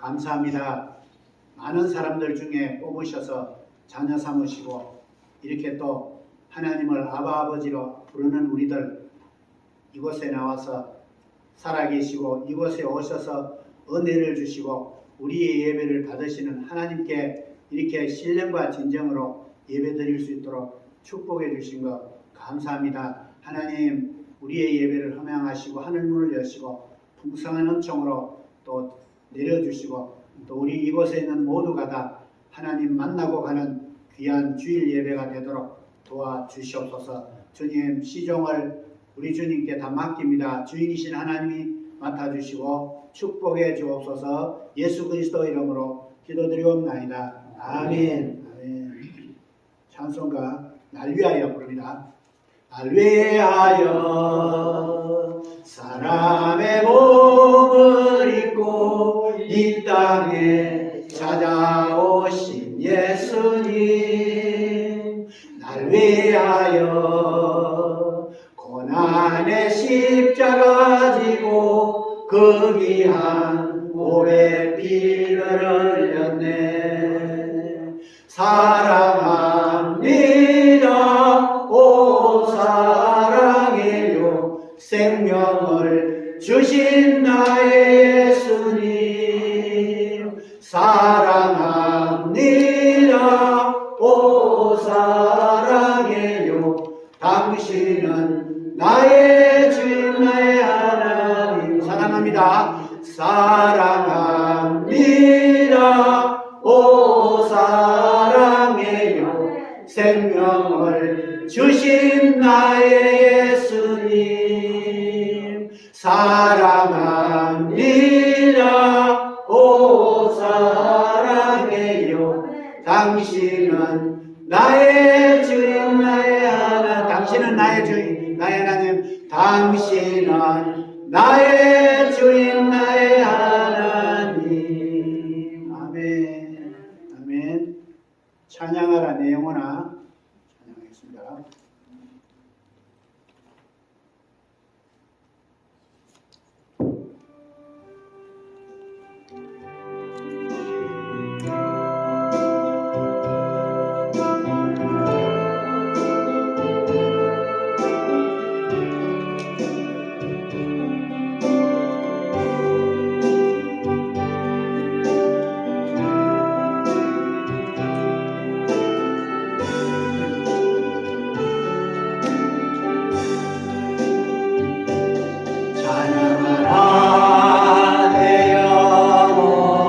감사합니다. 많은 사람들 중에 뽑으셔서 자녀 삼으시고 이렇게 또 하나님을 아바 아버지로 부르는 우리들, 이곳에 나와서 살아계시고 이곳에 오셔서 은혜를 주시고 우리의 예배를 받으시는 하나님께 이렇게 신령과 진정으로 예배드릴 수 있도록 축복해 주신 것 감사합니다. 하나님, 우리의 예배를 허명하시고 하늘문을 여시고 풍성한 은총으로 또 내려주시고 또 우리 이곳에 있는 모두가 다 하나님 만나고 가는 귀한 주일 예배가 되도록 도와주시옵소서. 주님, 시종을 우리 주님께 다 맡깁니다. 주인이신 하나님이 맡아주시고 축복해 주옵소서. 예수 그리스도 이름으로 기도드리옵나이다. 아멘. 아멘. 찬송가 날 위하여 부릅니다. 날 위하여 사람의 몸을 입고 이 땅에 찾아오신 예수님, 날 위하여 고난의 십자가 지고 그 귀한 몸에 피를 흘렸네. 사랑합니다. 오 사랑해요. 생명을 주신 나의 예수님, 사랑합니다. 오 사랑해요. 당신은 나의 주님, 나의 하나님. 사랑합니다. 사랑합니다. 오 사랑해요. 생명을 주신 나의 예수님, 사랑합니다. 오 사랑해요. 당신은 나의 주인, 나의 하나님. 당신은 나의 주인, 나의 하나님. 당신은 나의 주인, 나의 하나님. 아멘. 아멘. 찬양하라 내 영혼아. 찬양하겠습니다. 찬양하라 내 영혼아.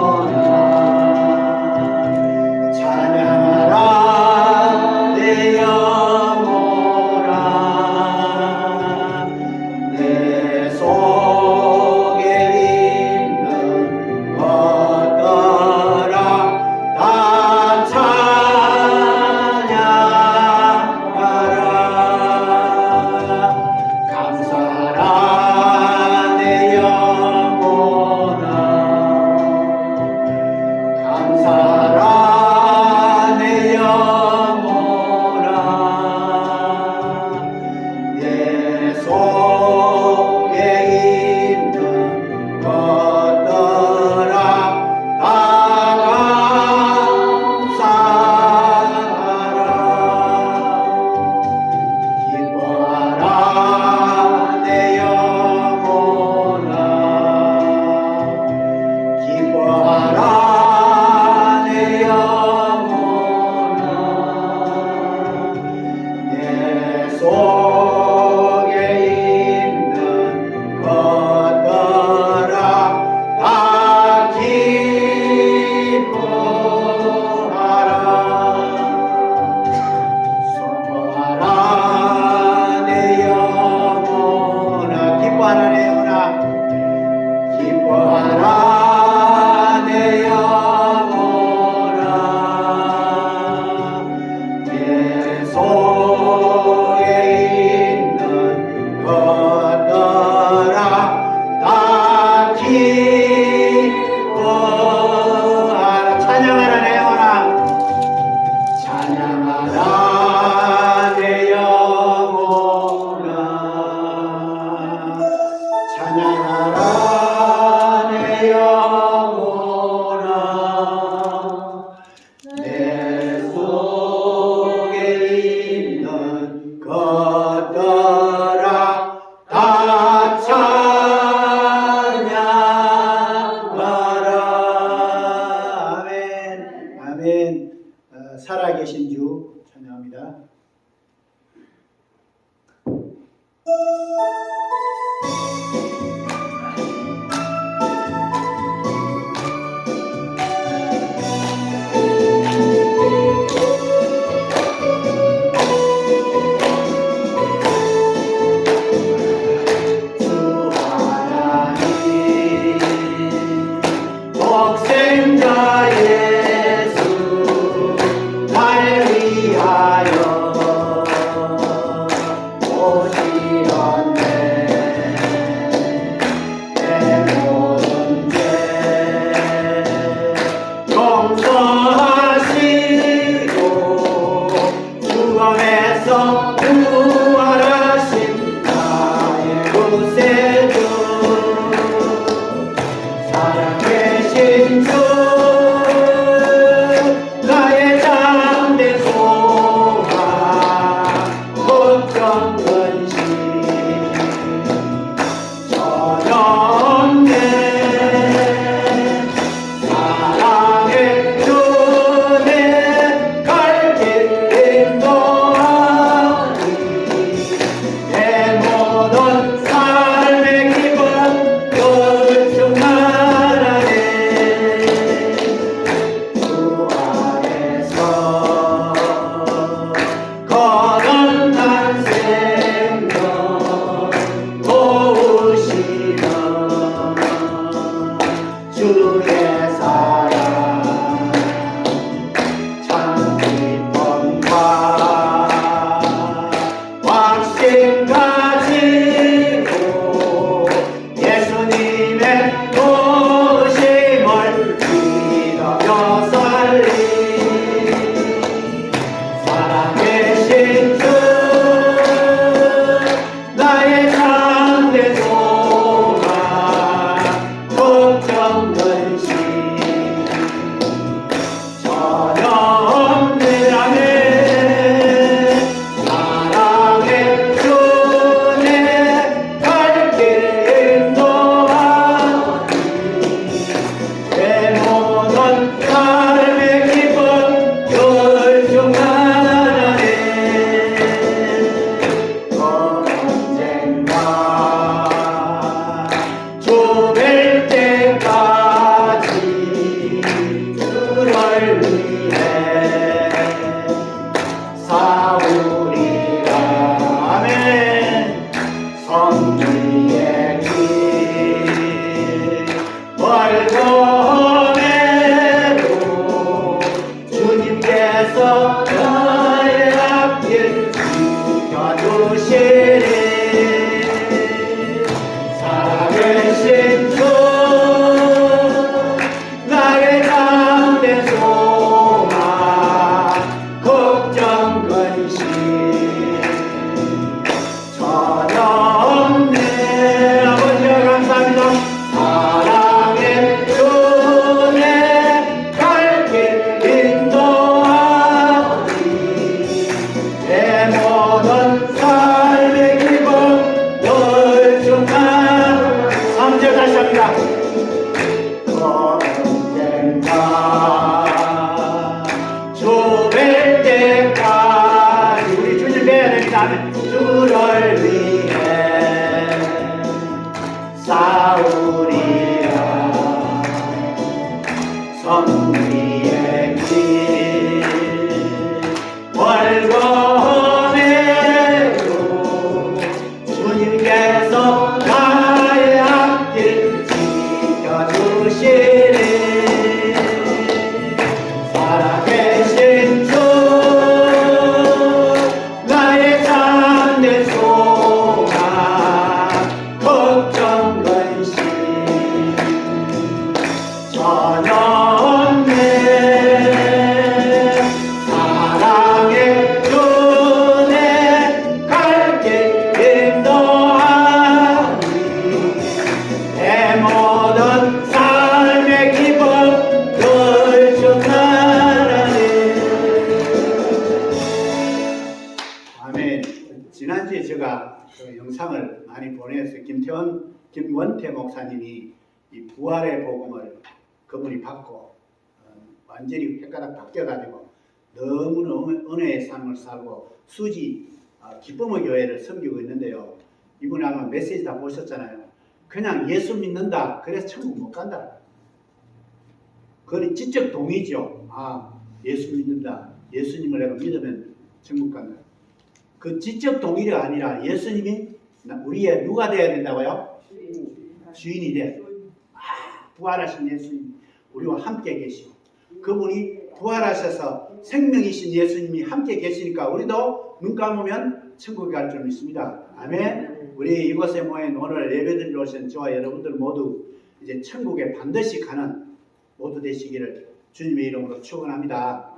주의 사랑 참 기쁨과 확신 가지고 예수님의 도심을 믿으며 살리 살아계신 주 나의 참된 소망 걱정 근심 전혀 없느라네 사랑의 주내 갈 길 인도하니 내 모든 삶의 기쁨 열중하네 언젠가 주 뵐 때까지 주를 위해 싸우리라 아멘 성리의 길 멀고 험해도 주님께서 나의 앞길 지켜주시리 살아계신 주 나의 참된 소망 걱정 근심 전혀 없네 아버지가 감사합니다 사랑의 주내 갈 길 인도하니 내 모든 삶의 기쁨 열중한 3절 다시 합니다 언젠가 주 뵐 때까지 우리 주님 뵈야 됩니다 아멘. 주를 위해 싸우리라 성리의 길 멀고 험해도 주님께서 나의 앞길 지켜주시리 살아계신 주 나의 참된 소망 걱정 근심 전혀 없네 사랑의 주내 갈 길 인도하니 내 모든 삶의 기쁨 열중하네 아멘. 지난주에 제가 그 영상을 많이 보내서 김원태 목사님이 이 부활의 복음을 그분이 받고 완전히 헷가닥 바뀌어가지고 너무나 은혜의 삶을 살고 수지 기쁨의 교회를 섬기고 있는데요. 이분이 아마 메시지 다 보셨잖아요. 그냥 예수 믿는다 그래서 천국 못 간다. 그건 지적 동의죠. 아 예수 믿는다 예수님을 내가 믿으면 천국 간다. 그 지적 동의가 아니라 예수님이 우리의 누가 돼야 된다고요? 주인이 돼. 부활하신 예수님 우리와 함께 계시고 그분이 부활하셔서 생명이신 예수님이 함께 계시니까 우리도 눈 감으면 천국에 갈 줄 믿습니다. 아멘. 우리 이곳에 모인 오늘 예배드리러 오신 저와 여러분들 모두 이제 천국에 반드시 가는 모두 되시기를 주님의 이름으로 축원합니다.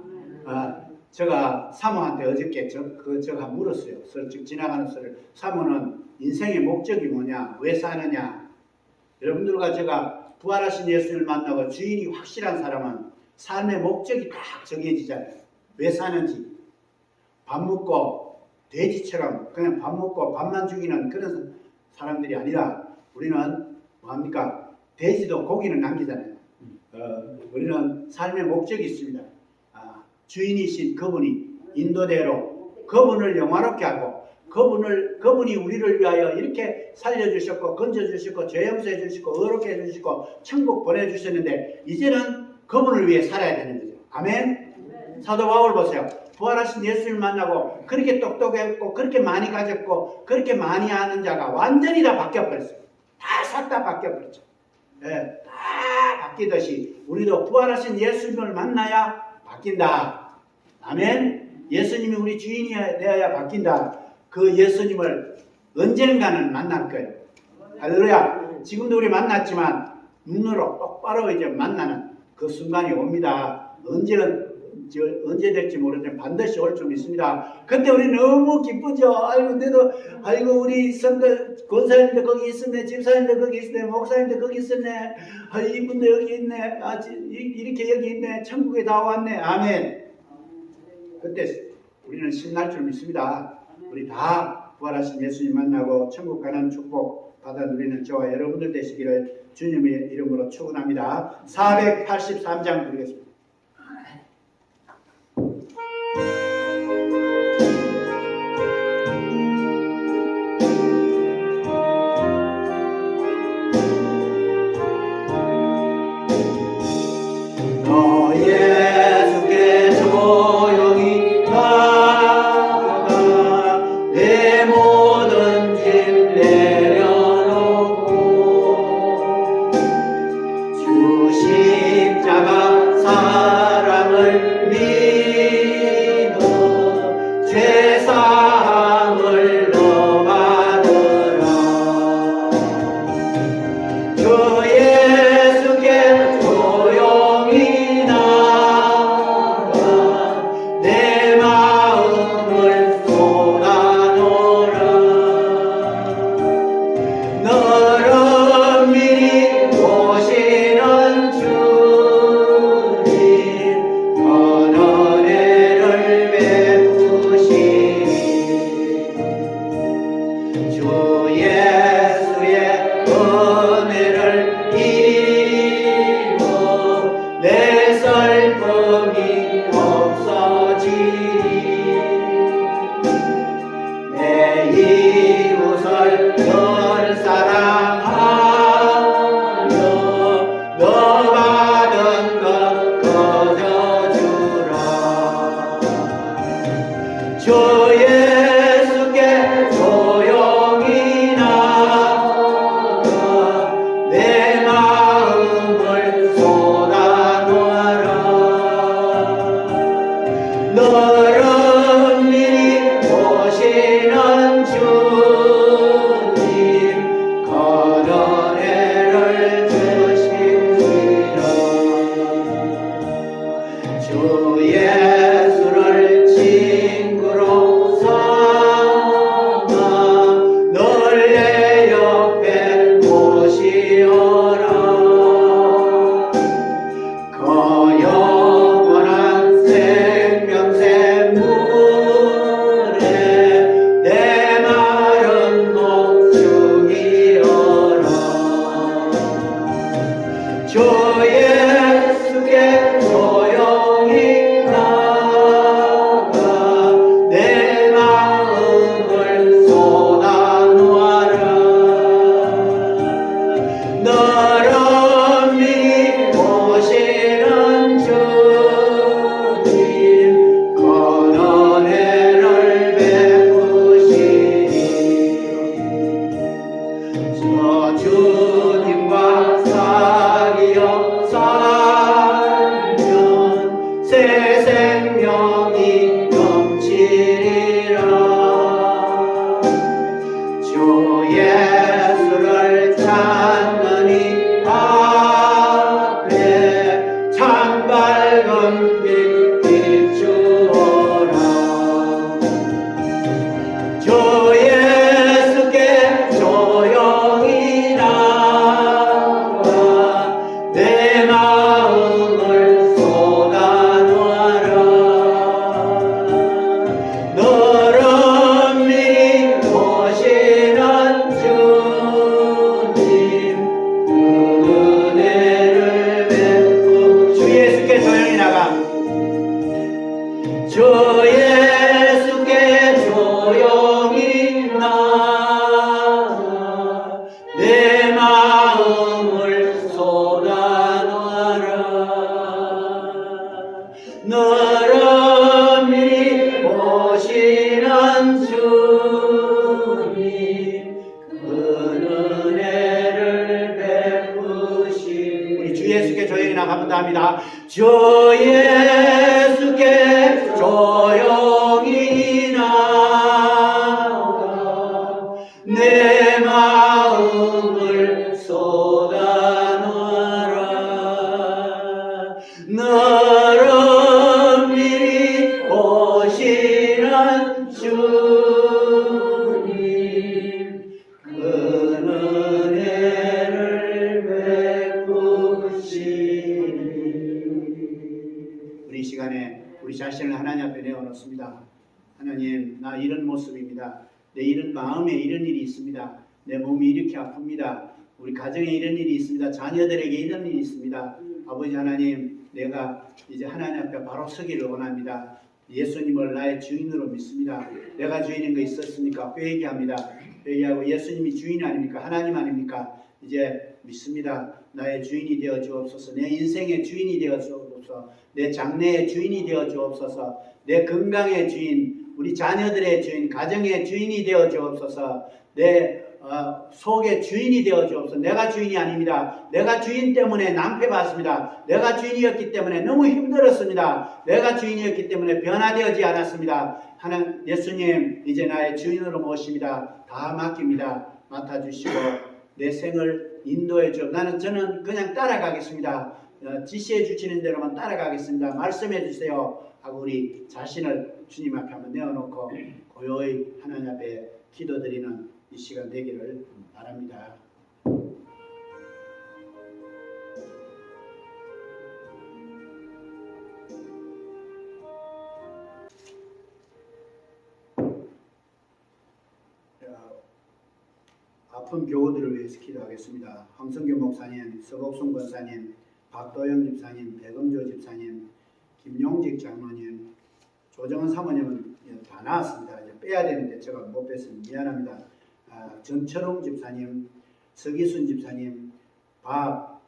제가 사모한테 어저께 제가 물었어요. 지나가는 소리를. 사모는 인생의 목적이 뭐냐? 왜 사느냐? 여러분들과 제가 부활하신 예수님을 만나고 주인이 확실한 사람은 삶의 목적이 딱 정해지잖아요. 왜 사는지. 밥 먹고 돼지처럼 그냥 밥 먹고 밥만 죽이는 그런 사람들이 아니라 우리는 뭐합니까? 돼지도 고기는 남기잖아요. 우리는 삶의 목적이 있습니다. 주인이신 그분이 인도대로 그분을 영화롭게 하고 그분이 우리를 위하여 이렇게 살려주셨고 건져주셨고 죄 용서해 주시고 의롭게 해주시고 천국 보내주셨는데 이제는 그분을 위해 살아야 되는 거죠. 아멘. 사도 바울 보세요. 부활하신 예수를 만나고 그렇게 똑똑했고 그렇게 많이 가졌고 그렇게 많이 아는 자가 완전히 다 바뀌어버렸어요. 다 싹 다 바뀌어버렸죠. 다 바뀌듯이 우리도 부활하신 예수님을 만나야 바뀐다. 아멘. 예수님이 우리 주인이 되어야 바뀐다. 그 예수님을 언젠가는 만날 거예요. 할렐루야. 지금도 우리 만났지만 눈으로 똑바로 이제 만나는 그 순간이 옵니다. 언제 될지 모르지만 반드시 올 줄 믿습니다. 그때 우리 너무 기쁘죠. 아이고 우리 선배 권사님도 거기 있었네, 집사님도 거기 있었네, 목사님도 거기 있었네, 이분도 여기 있네, 이렇게 여기 있네, 천국에 다 왔네. 아멘. 그때 우리는 신날 줄 믿습니다. 우리 다 부활하신 예수님 만나고 천국 가는 축복 받아 누리는 저와 여러분들 되시기를 주님의 이름으로 축원합니다. 483장 부르겠습니다. 내 마음을 쏟아놓아라. 감사합니다. 주 예수께 조용히 나아가 내 마음을 쏟아놓아라. 너를 미리 오시는 주님 그 은혜를 베푸시니. 우리 시간에 우리 자신을 하나님 앞에 내어놓습니다. 하나님, 나 이런 모습입니다. 내 이런 마음에 이런 일이 있습니다. 내 몸이 이렇게 아픕니다. 우리 가정에 이런 일이 있습니다. 자녀들에게 이런 일이 있습니다. 아버지 하나님, 내가 이제 하나님 앞에 바로 서기를 원합니다. 예수님을 나의 주인으로 믿습니다. 내가 주인인 거 있었습니까? 회개합니다. 회개하고 예수님이 주인 아닙니까? 하나님 아닙니까? 이제 믿습니다. 나의 주인이 되어 주옵소서. 내 인생의 주인이 되어 주옵소서. 내 장래의 주인이 되어 주옵소서. 내 건강의 주인, 우리 자녀들의 주인, 가정의 주인이 되어 주옵소서. 내 속의 주인이 되어 주옵소서. 내가 주인이 아닙니다. 내가 주인 때문에 낭패받습니다. 내가 주인이었기 때문에 너무 힘들었습니다. 내가 주인이었기 때문에 변화되지 않았습니다. 하나님, 예수님, 이제 나의 주인으로 모십니다. 다 맡깁니다. 맡아주시고 내 생을 인도해 주. 저는 그냥 따라가겠습니다. 지시해 주시는 대로만 따라가겠습니다. 말씀해 주세요 하고 우리 자신을 주님 앞에 한번 내어놓고 고요히 하나님 앞에 기도드리는 이 시간 되기를 바랍니다. 아픈 교우들을 위해서 기도하겠습니다. 황성규 목사님, 서복순 권사님, 박도영 집사님, 백음조 집사님, 김용직 장로님, 조정은 사모님은 다 나왔습니다. 이제 빼야 되는데 제가 못 뺐으니 미안합니다. 전철웅 집사님, 서기순 집사님,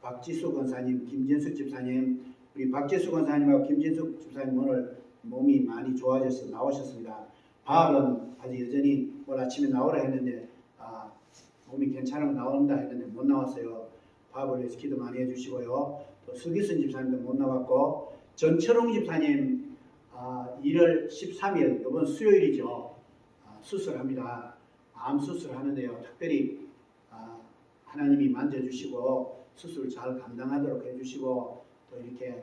박지수 권사님, 김진숙 집사님, 우리 박지수 권사님하고 김진숙 집사님 오늘 몸이 많이 좋아져서 나오셨습니다. 밥은 아직 여전히 오늘 아침에 나오라 했는데 몸이 괜찮으면 나온다 했는데 못 나왔어요. 밥을 위해서 기도 많이 해주시고요. 또 서기순 집사님도 못 나왔고, 전철웅 집사님 1월 13일 이번 수요일이죠. 수술합니다. 암 수술하는데요. 특별히 하나님이 만져주시고 수술 잘 감당하도록 해주시고 또 이렇게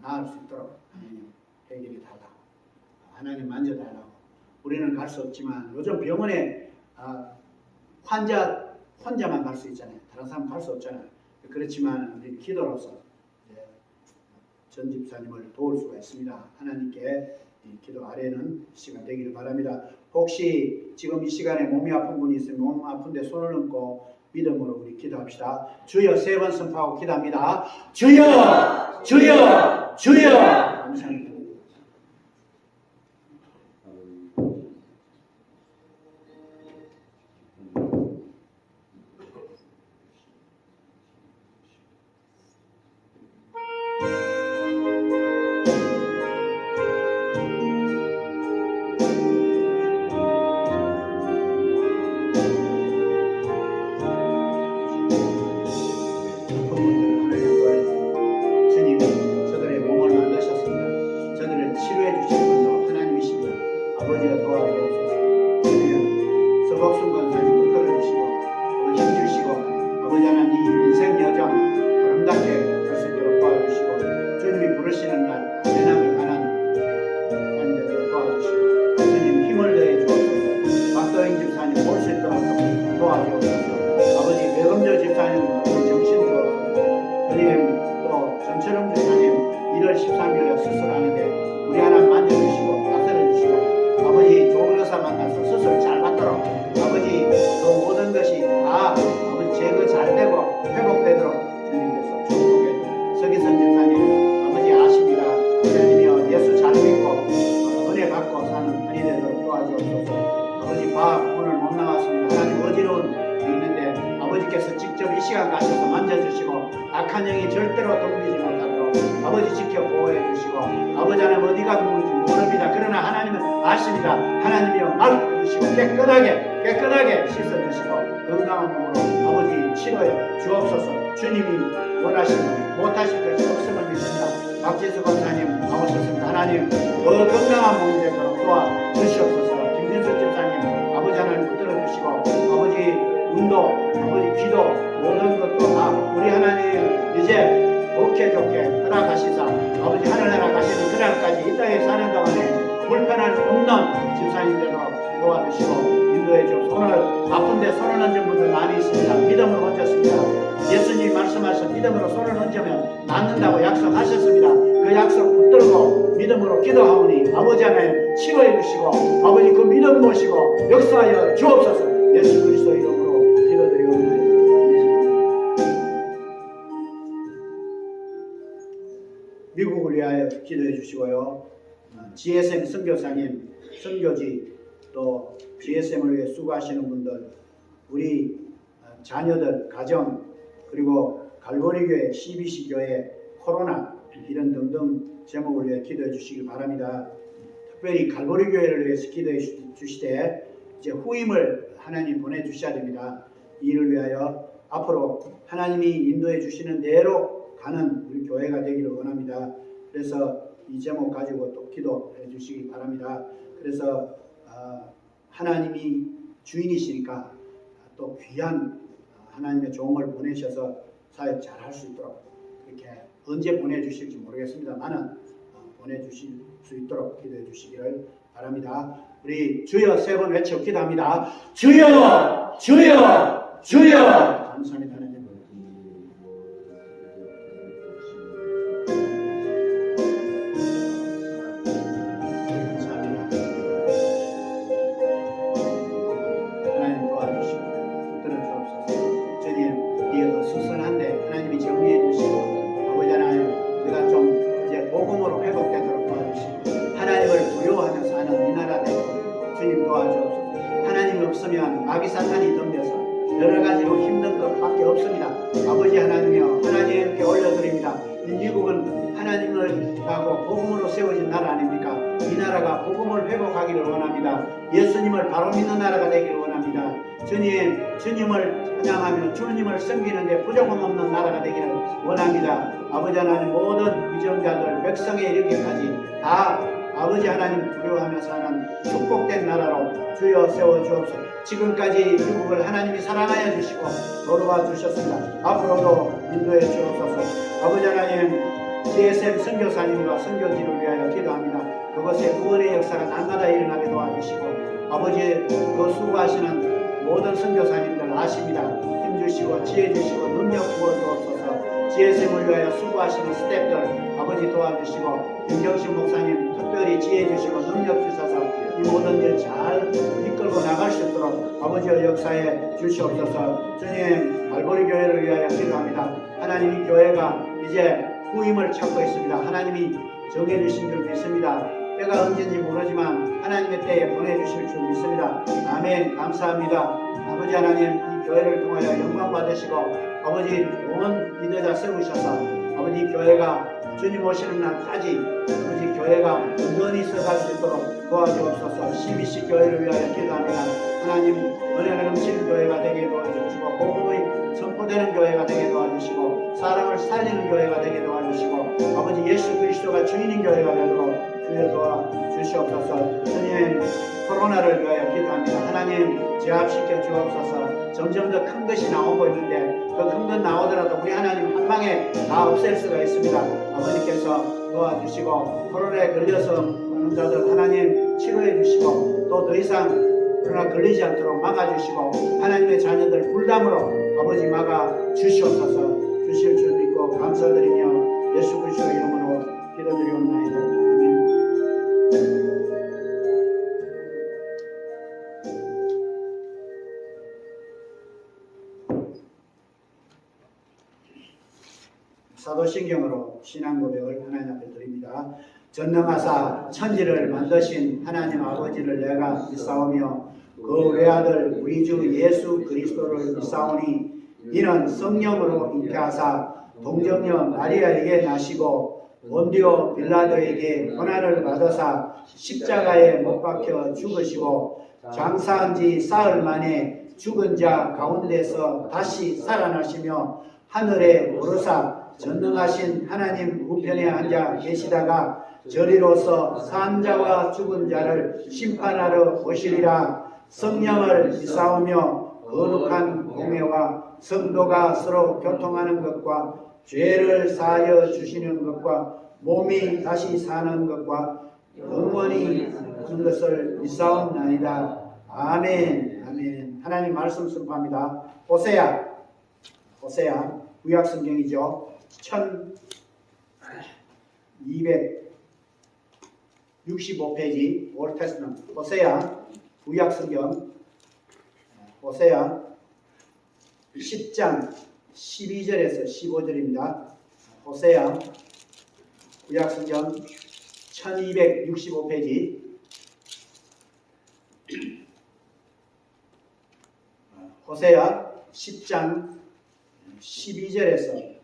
나을 수 있도록 하나님 해결이 달라고, 하나님 만져달라고. 우리는 갈 수 없지만 요즘 병원에 환자 혼자만 갈 수 있잖아요. 다른 사람 갈 수 없잖아요. 그렇지만 우리 기도로서 전 집사님을 도울 수가 있습니다. 하나님께 이 기도 아뢰는 시간 되기를 바랍니다. 혹시 지금 이 시간에 몸이 아픈 분이 있으면 몸 아픈데 손을 얹고 믿음으로 우리 기도합시다. 주여 3번 선포하고 기도합니다. 주여, 주여, 주여. 감사합니다. 깨끗하게 씻어주시고 건강한 몸으로 아버지 치료해 주옵소서. 주님이 원하시는 못하실 것이 없음을 믿습니다. 박지수 권사님 나오셨습니다. 하나님 더 건강한 몸이 되도록 도와주시옵소서. 김진수 집사님 아버지 하나님 붙들어 주시고 아버지 눈도 아버지 귀도 모든 것도 다 우리 하나님 이제 좋게 허락하시사 아버지 하늘나라 가시는 그날까지 이 땅에 사는 동안에 불편할 없는 집사님 되도록 도와주시고 인도해 주옵소서. 오늘 아픈데 손을 얹은 분들 많이 있습니다. 믿음을 얹었습니다. 예수님이 말씀하신 믿음으로 손을 얹으면 낫는다고 약속하셨습니다. 그 약속 붙들고 믿음으로 기도하오니 아버지 하나님 치료해 주시고 아버지 그 믿음 모시고 역사하여 주옵소서. 예수 그리스도 이름으로 기도드리옵나이다. 미국을 위하여 기도해 주시고요. GSM 선교사님, 선교지 또 GSM을 위해 수고하시는 분들, 우리 자녀들, 가정, 그리고 갈보리교회, CBC교회, 코로나 이런 등등 제목을 위해 기도해 주시길 바랍니다. 특별히 갈보리교회를 위해서 기도해 주시되 이제 후임을 하나님 보내주셔야 됩니다. 이 일을 위하여 앞으로 하나님이 인도해 주시는 대로 가는 우리 교회가 되기를 원합니다. 그래서 이 제목 가지고 또 기도해 주시기 바랍니다. 그래서 하나님이 주인이시니까 또 귀한 하나님의 종을 보내셔서 사역 잘 할 수 있도록 이렇게 언제 보내주실지 모르겠습니다만은 보내주실 수 있도록 기도해 주시기를 바랍니다. 우리 주여 세 번 외쳐 기도합니다. 주여 주여 주여. 감사합니다. 하나님. 마귀 사탄이 덤벼서 여러 가지로 힘든 것밖에 없습니다. 아버지 하나님이여 하나님께 올려드립니다. 이 미국은 하나님을 하고 복음으로 세워진 나라 아닙니까? 이 나라가 복음을 회복하기를 원합니다. 예수님을 바로 믿는 나라가 되기를 원합니다. 주님을 찬양하며 주님을 섬기는데 부족함 없는 나라가 되기를 원합니다. 아버지 하나님 모든 위정자들 백성에 이르기까지 다 아버지 하나님 두려워하며 사는 축복된 나라로 주여 세워주옵소서. 지금까지 미국을 하나님이 사랑하여 주시고 돌봐 주셨습니다. 앞으로도 인도해 주옵소서. 아버지 하나님 GSM 선교사님과 선교지를 위하여 기도합니다. 그것에 구원의 역사가 날마다 일어나게 도와주시고 아버지 그 수고하시는 모든 선교사님들 아십니다. 힘주시고 지혜주시고 능력 부어주옵소서. GSM을 위하여 수고하시는 스태프들 아버지 도와주시고 윤경신 목사님 특별히 지혜주시고 능력 주셔서 이 모든 일 잘 이끌고 나갈 수 있도록 아버지의 역사에 주시옵소서. 주님 갈보리 교회를 위하여 기도합니다. 하나님 이 교회가 이제 후임을 찾고 있습니다. 하나님이 정해주신 줄 믿습니다. 때가 언제인지 모르지만 하나님의 때에 보내주실 줄 믿습니다. 아멘. 감사합니다. 아버지 하나님 이 교회를 통하여 영광 받으시고 아버지 온 리더자 세우셔서 아버지 교회가 주님 오시는 날까지 아버지 교회가 온전히 서갈 수 있도록 도와주옵소서. CBC 교회를 위하여 기도합니다. 하나님 은혜가 넘치는 교회가 되게 도와주시고 복음의 선포되는 교회가 되게 도와주시고 사람을 살리는 교회가 되게 도와주시고 아버지 예수 그리스도가 주인인 교회가 되도록 주여 도와주시옵소서. 주님 코로나를 위하여 기도합니다. 하나님 제압시켜 주옵소서. 점점 더 큰 것이 나오고 있는데 그 큰 것 나오더라도 우리 하나님 한 방에 다 없앨 수가 있습니다. 아버지께서 도와주시고 코로나에 걸려서 오는 자들 하나님 치료해 주시고 또 더 이상 코로나 걸리지 않도록 막아주시고 하나님의 자녀들 불담으로 아버지 막아 주시옵소서. 주실 줄 믿고 감사드리며 예수 그리스도 이름으로 기도드리옵나이다. 아멘. 사도신경으로 신앙 고백을 하나님 앞에 드립니다. 전능하사 천지를 만드신 하나님 아버지를 내가 믿사오며 그 외아들 우리 주 예수 그리스도를 믿사오니 이는 성령으로 잉태하사 동정녀 마리아에게 나시고 본디오 빌라도에게 고난을 받으사 십자가에 못 박혀 죽으시고 장사한 지 사흘 만에 죽은 자 가운데서 다시 살아나시며 하늘에 오르사 전능하신 하나님 우편에 앉아 계시다가 저리로서 산 자와 죽은 자를 심판하러 오시리라. 성령을 비싸우며 거룩한 공회와 성도가 서로 교통하는 것과 죄를 사하여 주시는 것과 몸이 다시 사는 것과 영원히 하는 것을 비싸움나이다. 아멘. 아멘. 하나님 말씀 선포합니다. 호세아 구약 성경이죠. 1265페이지 올드 테스트먼트 호세아 구약 성경 호세아 10장 12절에서 15절입니다. 호세아 구약 성경 1265페이지 호세아 10장 12절에서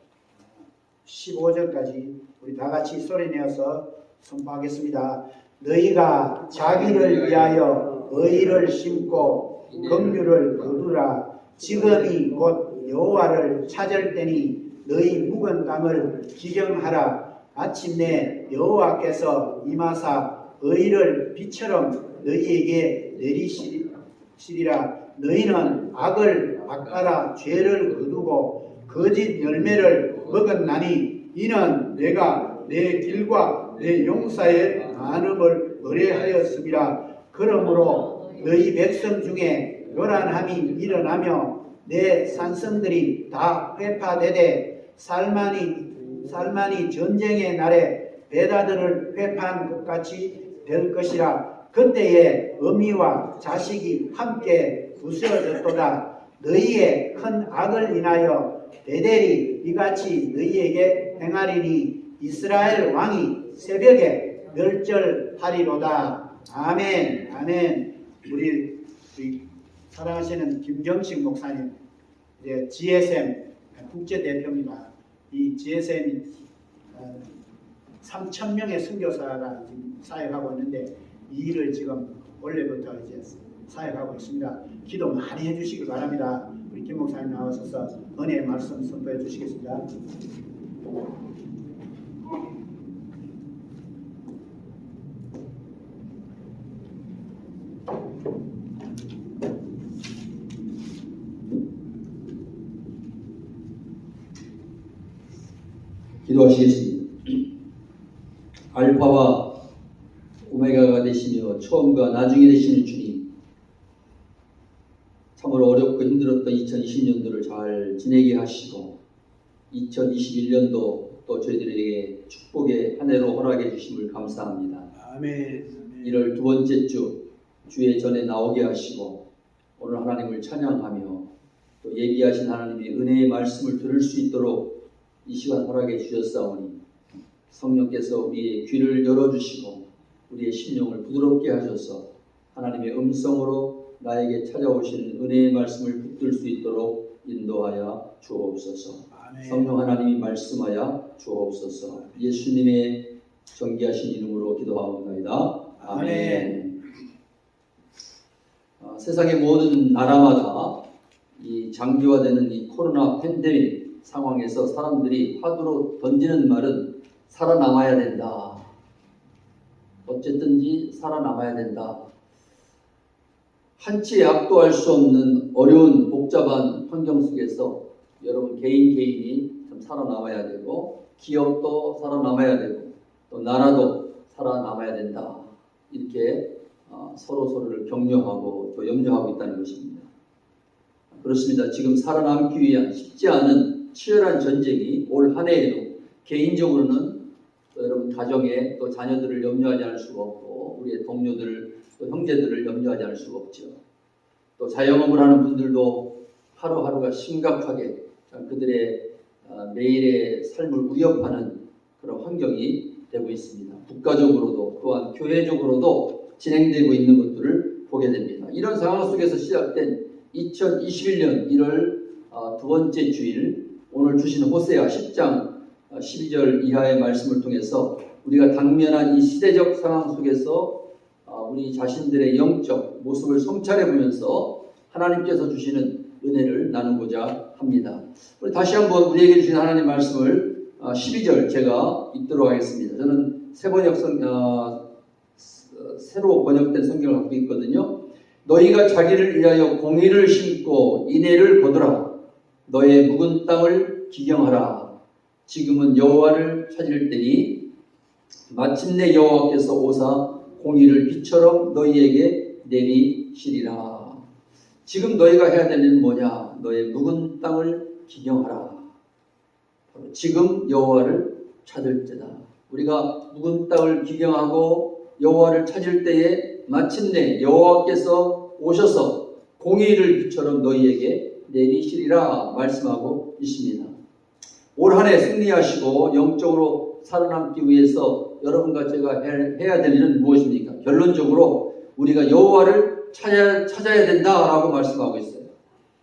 15절까지 우리 다 같이 소리내어서 선포하겠습니다. 너희가 자기를 위하여 의를 심고 긍휼을 거두라. 지금이 곧 여호와를 찾을 때니 너희 묵은 땅을 기경하라. 마침내 여호와께서 임하사 의를 비처럼 너희에게 내리시리라. 너희는 악을 닦아라. 죄를 거두고 거짓 열매를 먹었나니 이는 내가 내 길과 내 용사의 많음을 의뢰하였음이라. 그러므로 너희 백성 중에 요란함이 일어나며 내 산성들이 다 회파되되 살만이 전쟁의 날에 배다들을 회파한 것 같이 될 것이라. 그때에 어미와 자식이 함께 부서졌도다. 너희의 큰 악을 인하여 베델이 이같이 너희에게 행하리니 이스라엘 왕이 새벽에 멸절하리로다. 아멘. 아멘. 우리 사랑하시는 김경식 목사님 이제 GSM 국제대표입니다. 이 GSM이 3,000명의 선교사가 지금 사역하고 있는데 이 일을 지금 원래부터 이제 사역하고 있습니다. 기도 많이 해주시기 바랍니다. 우리 김 목사님 나와서 은혜의 말씀 선포해 주시겠습니다. 기도하시겠습니다. 알파와 오메가가 되시며 처음과 나중에 되시는 주님, 참으로 어렵고 힘들었던 2020년도를 잘 지내게 하시고 2021년도 또 저희들에게 축복의 한 해로 허락해 주심을 감사합니다. 아멘. 1월 두 번째 주의 전에 나오게 하시고 오늘 하나님을 찬양하며 또 얘기하신 하나님의 은혜의 말씀을 들을 수 있도록 이 시간 허락해 주셨사오니 성령께서 우리의 귀를 열어주시고 우리의 심령을 부드럽게 하셔서 하나님의 음성으로 나에게 찾아오시는 은혜의 말씀을 붙들 수 있도록 인도하여 주옵소서. 아멘. 성령 하나님이 말씀하여 주옵소서. 예수님의 존귀하신 이름으로 기도하옵나이다. 아멘. 세상의 모든 나라마다 이 장기화되는 이 코로나 팬데믹 상황에서 사람들이 화두로 던지는 말은 살아남아야 된다. 어쨌든지 살아남아야 된다. 한치의 악도 할 수 없는 어려운 복잡한 환경 속에서 여러분 개인이 참 살아남아야 되고 기업도 살아남아야 되고 또 나라도 살아남아야 된다. 이렇게 서로를 격려하고 또 염려하고 있다는 것입니다. 그렇습니다. 지금 살아남기 위한 쉽지 않은 치열한 전쟁이 올 한 해에도 개인적으로는 또 여러분 가정에 또 자녀들을 염려하지 않을 수가 없고 우리의 동료들 또 형제들을 염려하지 않을 수가 없죠. 또 자영업을 하는 분들도 하루하루가 심각하게 그들의 매일의 삶을 위협하는 그런 환경이 되고 있습니다. 국가적으로도 또한 교회적으로도 진행되고 있는 것들을 보게 됩니다. 이런 상황 속에서 시작된 2021년 1월 두 번째 주일 오늘 주신 호세아 10장 12절 이하의 말씀을 통해서 우리가 당면한 이 시대적 상황 속에서 우리 자신들의 영적 모습을 성찰해 보면서 하나님께서 주시는 은혜를 나누고자 합니다. 합니다. 우리 다시 한번 우리에게 주신 하나님 말씀을 12절 제가 읽도록 하겠습니다. 저는 새로 번역된 성경을 갖고 있거든요. 너희가 자기를 위하여 공의를 심고 인애를 거두라. 너의 묵은 땅을 기경하라. 지금은 여호와를 찾을 때니 마침내 여호와께서 오사 공의를 비처럼 너희에게 내리시리라. 지금 너희가 해야 될 일은 뭐냐? 너의 묵은 땅을 기경하라. 지금 여호와를 찾을 때다. 우리가 묵은 땅을 기경하고 여호와를 찾을 때에 마침내 여호와께서 오셔서 공의를 비처럼 너희에게 내리시리라 말씀하고 있습니다. 올 한 해 승리하시고 영적으로 살아남기 위해서 여러분과 제가 해야 될 일은 무엇입니까? 결론적으로 우리가 여호와를 찾아야 된다라고 말씀하고 있어요.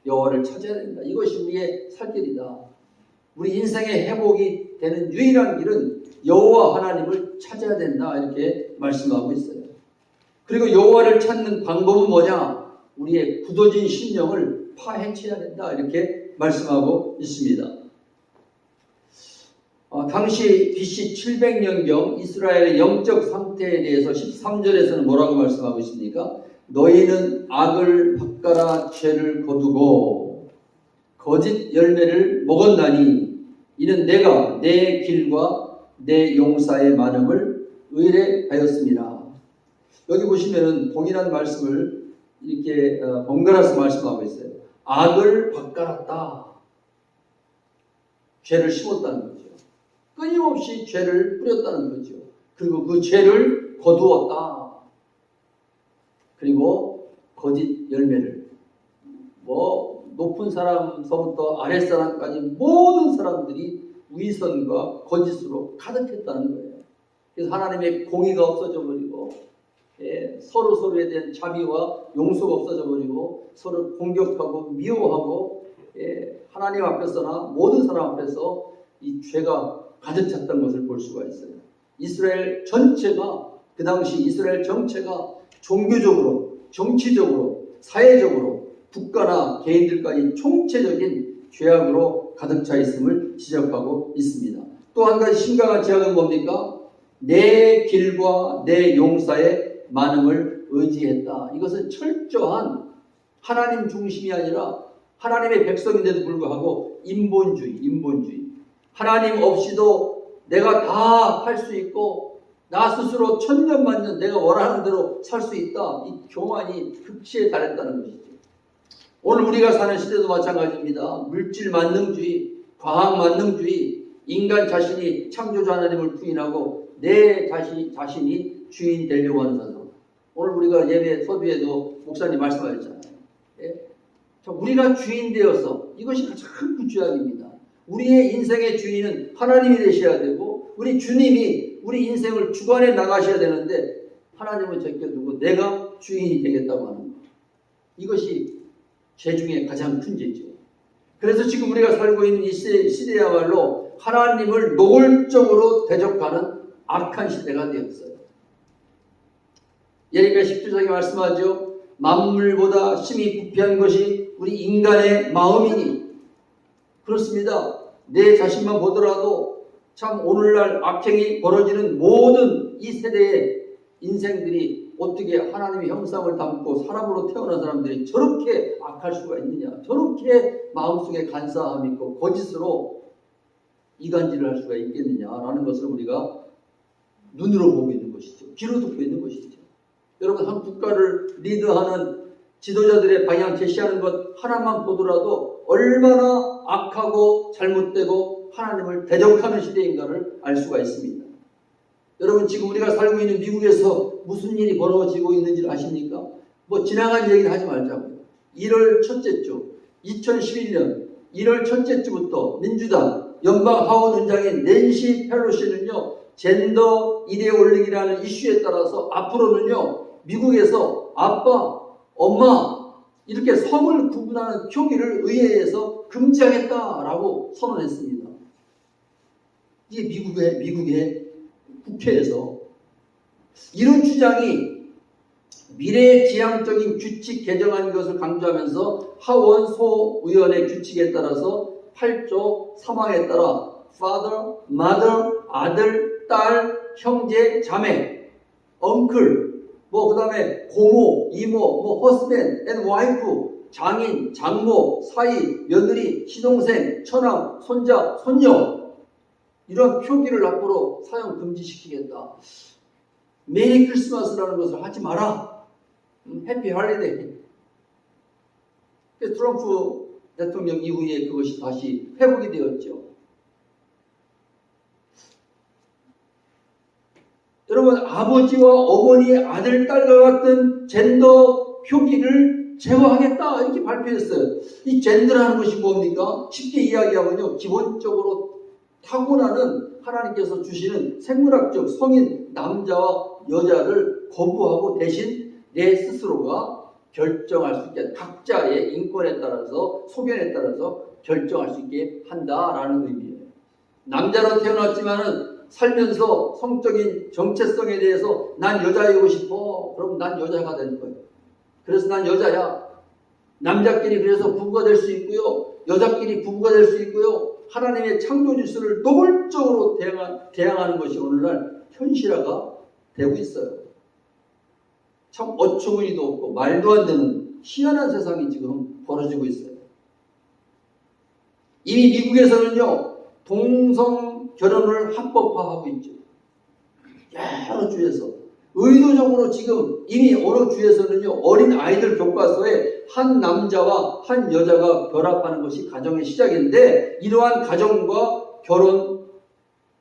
여호와를 찾아야 된다. 이것이 우리의 살 길이다. 우리 인생의 회복이 되는 유일한 길은 여호와 하나님을 찾아야 된다. 이렇게 말씀하고 있어요. 그리고 여호와를 찾는 방법은 뭐냐? 우리의 굳어진 심령을 파헤쳐야 된다. 이렇게 말씀하고 있습니다. 당시 BC 700년경 이스라엘의 영적 상태에 대해서 13절에서는 뭐라고 말씀하고 있습니까? 너희는 악을 바꿔라 죄를 거두고 거짓 열매를 먹었나니 이는 내가 내 길과 내 용사의 많음을 의뢰하였습니다. 여기 보시면은 동일한 말씀을 이렇게 번갈아서 말씀하고 있어요. 악을 바꿔랐다. 죄를 심었다는 거죠. 끊임없이 죄를 뿌렸다는 거죠. 그리고 그 죄를 거두었다. 그리고 거짓 열매를 높은 사람서부터 아랫사람까지 모든 사람들이 위선과 거짓으로 가득했다는 거예요. 그래서 하나님의 공의가 없어져 버리고 서로에 대한 자비와 용서가 없어져 버리고 서로 공격하고 미워하고 하나님 앞에서나 모든 사람 앞에서 이 죄가 가득 찼던 것을 볼 수가 있어요. 이스라엘 전체가 그 당시 이스라엘 정체가 종교적으로, 정치적으로, 사회적으로 국가나 개인들까지 총체적인 죄악으로 가득 차 있음을 지적하고 있습니다. 또 한 가지 심각한 죄악은 뭡니까? 내 길과 내 용사의 많음을 의지했다. 이것은 철저한 하나님 중심이 아니라 하나님의 백성인데도 불구하고 인본주의. 하나님 없이도 내가 다 할 수 있고 나 스스로 천년만년 내가 원하는 대로 살 수 있다. 이 교만이 극치에 달했다는 것이죠. 오늘 우리가 사는 시대도 마찬가지입니다. 물질 만능주의, 과학 만능주의, 인간 자신이 창조주 하나님을 부인하고 내 자신이 주인 되려고 하는 사상. 오늘 우리가 예배 서두에도 목사님 말씀하셨잖아요. 우리가 주인 되어서 이것이 가장 큰 죄악입니다. 우리의 인생의 주인은 하나님이 되셔야 되고 우리 주님이 우리 인생을 주관해 나가셔야 되는데 하나님은 제껴두고 내가 주인이 되겠다고 하는 것. 이것이 죄 중에 가장 큰 죄죠. 그래서 지금 우리가 살고 있는 이 시대야말로 하나님을 노골적으로 대적하는 악한 시대가 되었어요. 예레미야 10주장에 말씀하죠. 만물보다 심히 부패한 것이 우리 인간의 마음이니. 그렇습니다. 내 자신만 보더라도 참 오늘날 악행이 벌어지는 모든 이 세대의 인생들이 어떻게 하나님의 형상을 담고 사람으로 태어난 사람들이 저렇게 악할 수가 있느냐, 저렇게 마음속에 간사함이 있고 거짓으로 이간질을 할 수가 있겠느냐라는 것을 우리가 눈으로 보고 있는 것이죠. 귀로 듣고 있는 것이죠. 여러분, 한 국가를 리드하는 지도자들의 방향 제시하는 것 하나만 보더라도 얼마나 악하고 잘못되고 하나님을 대적하는 시대인가를 알 수가 있습니다. 여러분, 지금 우리가 살고 있는 미국에서 무슨 일이 벌어지고 있는지 아십니까? 지나간 얘기는 하지 말자고요. 1월 첫째 주, 2011년 1월 첫째 주부터 민주당 연방 하원의장인 낸시 펠로시는요, 젠더 이데올로기라는 이슈에 따라서 앞으로는요, 미국에서 아빠, 엄마 이렇게 성을 구분하는 표기를 의회에서 금지하겠다라고 선언했습니다. 이게 미국의 국회에서 이런 주장이 미래지향적인 규칙 개정한 것을 강조하면서 하원 소의원의 규칙에 따라서 8조 3항에 따라 father, mother, 아들, 딸, 형제, 자매, uncle, 그 다음에 고모, 이모, husband and wife, 장인, 장모, 사위, 며느리, 시동생, 처남, 손자, 손녀 이런 표기를 앞으로 사용 금지시키겠다. 메리 크리스마스라는 것을 하지 마라. 해피 할리데이. 트럼프 대통령 이후에 그것이 다시 회복이 되었죠. 여러분, 아버지와 어머니, 아들, 딸과 같은 젠더 표기를 제거하겠다 이렇게 발표했어요. 이 젠더라는 것이 뭡니까? 쉽게 이야기하면요, 기본적으로 타고나는 하나님께서 주시는 생물학적 성인 남자와 여자를 거부하고 대신 내 스스로가 결정할 수 있게, 각자의 인권에 따라서 소견에 따라서 결정할 수 있게 한다라는 의미예요. 남자로 태어났지만은 살면서 성적인 정체성에 대해서 난 여자이고 싶어. 그럼 난 여자가 될 거예요. 그래서 난 여자야. 남자끼리 그래서 부부가 될 수 있고요. 여자끼리 부부가 될 수 있고요. 하나님의 창조 질서를 노골적으로 대항하는 것이 오늘날 현실화가 되고 있어요. 참 어처구니도 없고 말도 안 되는 희한한 세상이 지금 벌어지고 있어요. 이미 미국에서는요, 동성 결혼을 합법화하고 있죠. 여러 주에서. 의도적으로 지금 이미 어느 주에서는요, 어린 아이들 교과서에 한 남자와 한 여자가 결합하는 것이 가정의 시작인데, 이러한 가정과 결혼,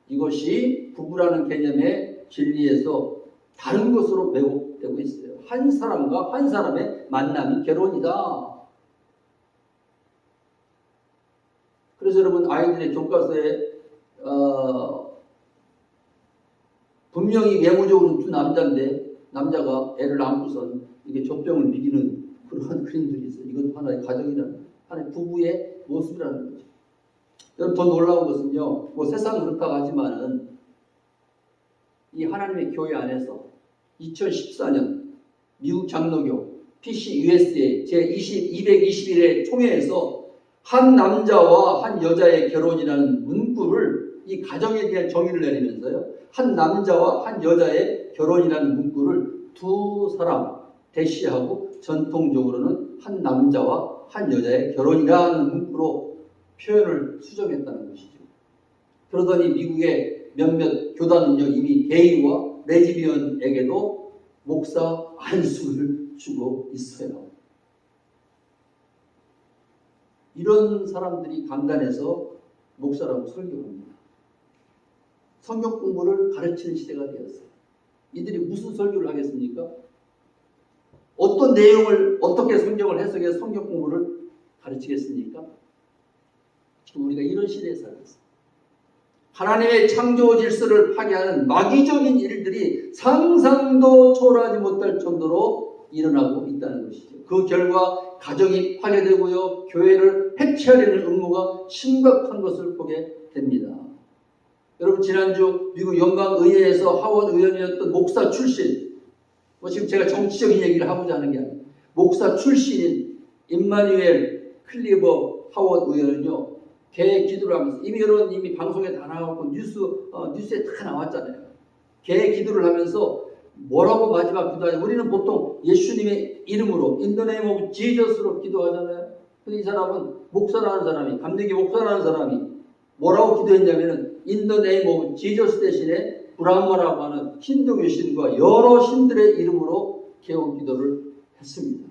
이것이 부부라는 개념의 진리에서 다른 것으로 왜곡되고 있어요. 한 사람과 한 사람의 만남이 결혼이다. 그래서 여러분, 아이들의 교과서에 분명히 외모적으로 두 남자인데 남자가 애를 안고선 이게 젖병을 미기는 그런 그림들이 있어요. 이건 하나의 가정이라는, 하나의 부부의 모습이라는 거죠. 여러분, 더 놀라운 것은요, 세상은 그렇다고 하지만은 이 하나님의 교회 안에서 2014년 미국 장로교 PCUSA 제221회 총회에서 한 남자와 한 여자의 결혼이라는 문구를, 이 가정에 대한 정의를 내리면서요, 한 남자와 한 여자의 결혼이라는 문구를 두 사람 대시하고 전통적으로는 한 남자와 한 여자의 결혼이라는 문구로 표현을 수정했다는 것이죠. 그러더니 미국의 몇몇 교단은요, 이미 게이와 레즈비언에게도 목사 안수를 주고 있어요. 이런 사람들이 강단에서 목사라고 설교합니다. 성경 공부를 가르치는 시대가 되었어요. 이들이 무슨 설교를 하겠습니까? 어떤 내용을 어떻게 성경을 해석해서 성경 공부를 가르치겠습니까? 지금 우리가 이런 시대에 살고 있습니다. 하나님의 창조 질서를 파괴하는 마귀적인 일들이 상상도 초월하지 못할 정도로 일어나고 있다는 것이죠. 그 결과 가정이 파괴되고요, 교회를 해체하려는 음모가 심각한 것을 보게 됩니다. 여러분, 지난주 미국 연방의회에서 하원 의원이었던 목사 출신, 지금 제가 정치적인 얘기를 하고자 하는 게 아니에요. 목사 출신인 임마누엘 클리버 하원 의원은요, 개 기도를 하면서, 이미 방송에 다 나왔고 뉴스에 다 나왔잖아요. 개 기도를 하면서 뭐라고 마지막 기도하냐? 우리는 보통 예수님의 이름으로 In the name of Jesus로 기도하잖아요. 근데 이 사람은 목사라는 사람이, 감리교 목사라는 사람이 뭐라고 기도했냐면은 In the name of Jesus 대신에 브라마라고 하는 힌두교 신과 여러 신들의 이름으로 개원 기도를 했습니다.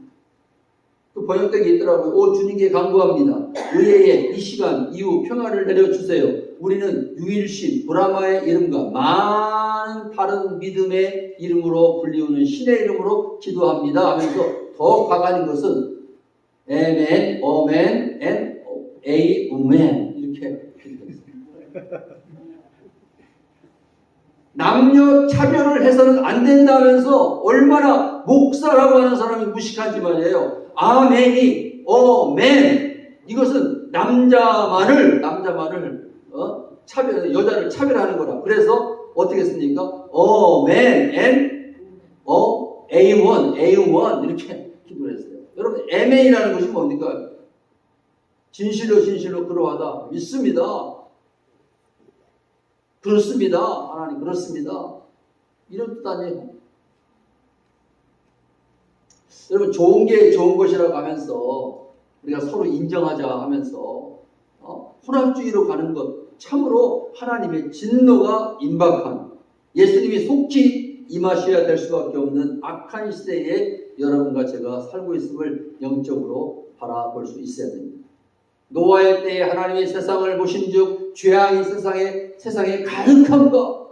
그 번역된 게 있더라고요. 오 주님께 간구합니다. 의회에 이 시간 이후 평화를 내려주세요. 우리는 유일신 브라마의 이름과 많은 다른 믿음의 이름으로 불리우는 신의 이름으로 기도합니다 하면서 더 과간인 것은 아멘, 어멘, 앤 에이멘 이렇게 기도했습니다. 남녀 차별을 해서는 안 된다면서 얼마나 목사라고 하는 사람이 무식한지 말이에요. 아멘이 어멘, 이것은 남자만을 여자를 차별하는 거라. 그래서 어떻게 했습니까? 어멘 앤 A1 이렇게 기도를 했어요. 여러분 MA라는 것이 뭡니까? 진실로 그러하다. 믿습니다. 그렇습니다. 하나님 그렇습니다. 이런 뜻 아니에요? 여러분 좋은 게 좋은 것이라고 하면서 우리가 서로 인정하자 하면서 혼합주의로 가는 것 참으로 하나님의 진노가 임박한 예수님이 속히 임하셔야 될 수밖에 없는 악한 시대에 여러분과 제가 살고 있음을 영적으로 바라볼 수 있어야 됩니다. 노아의 때에 하나님이 세상을 보신즉 죄악이 세상에 가득함과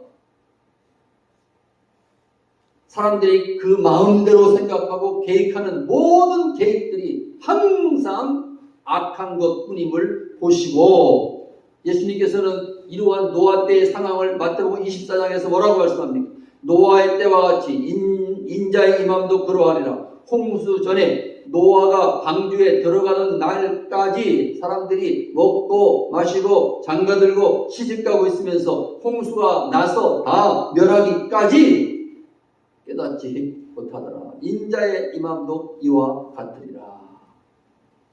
사람들이 그 마음대로 생각하고 계획하는 모든 계획들이 항상 악한 것뿐임을 보시고 예수님께서는 이러한 노아 때의 상황을 마태복음 24장에서 뭐라고 말씀합니까? 노아의 때와 같이 인자의 임함도 그러하리라. 홍수 전에 노아가 방주에 들어가는 날까지 사람들이 먹고 마시고 장가들고 시집가고 있으면서 홍수가 나서 다 멸하기까지 깨닫지 못하더라. 인자의 임함도 이와 같으리라.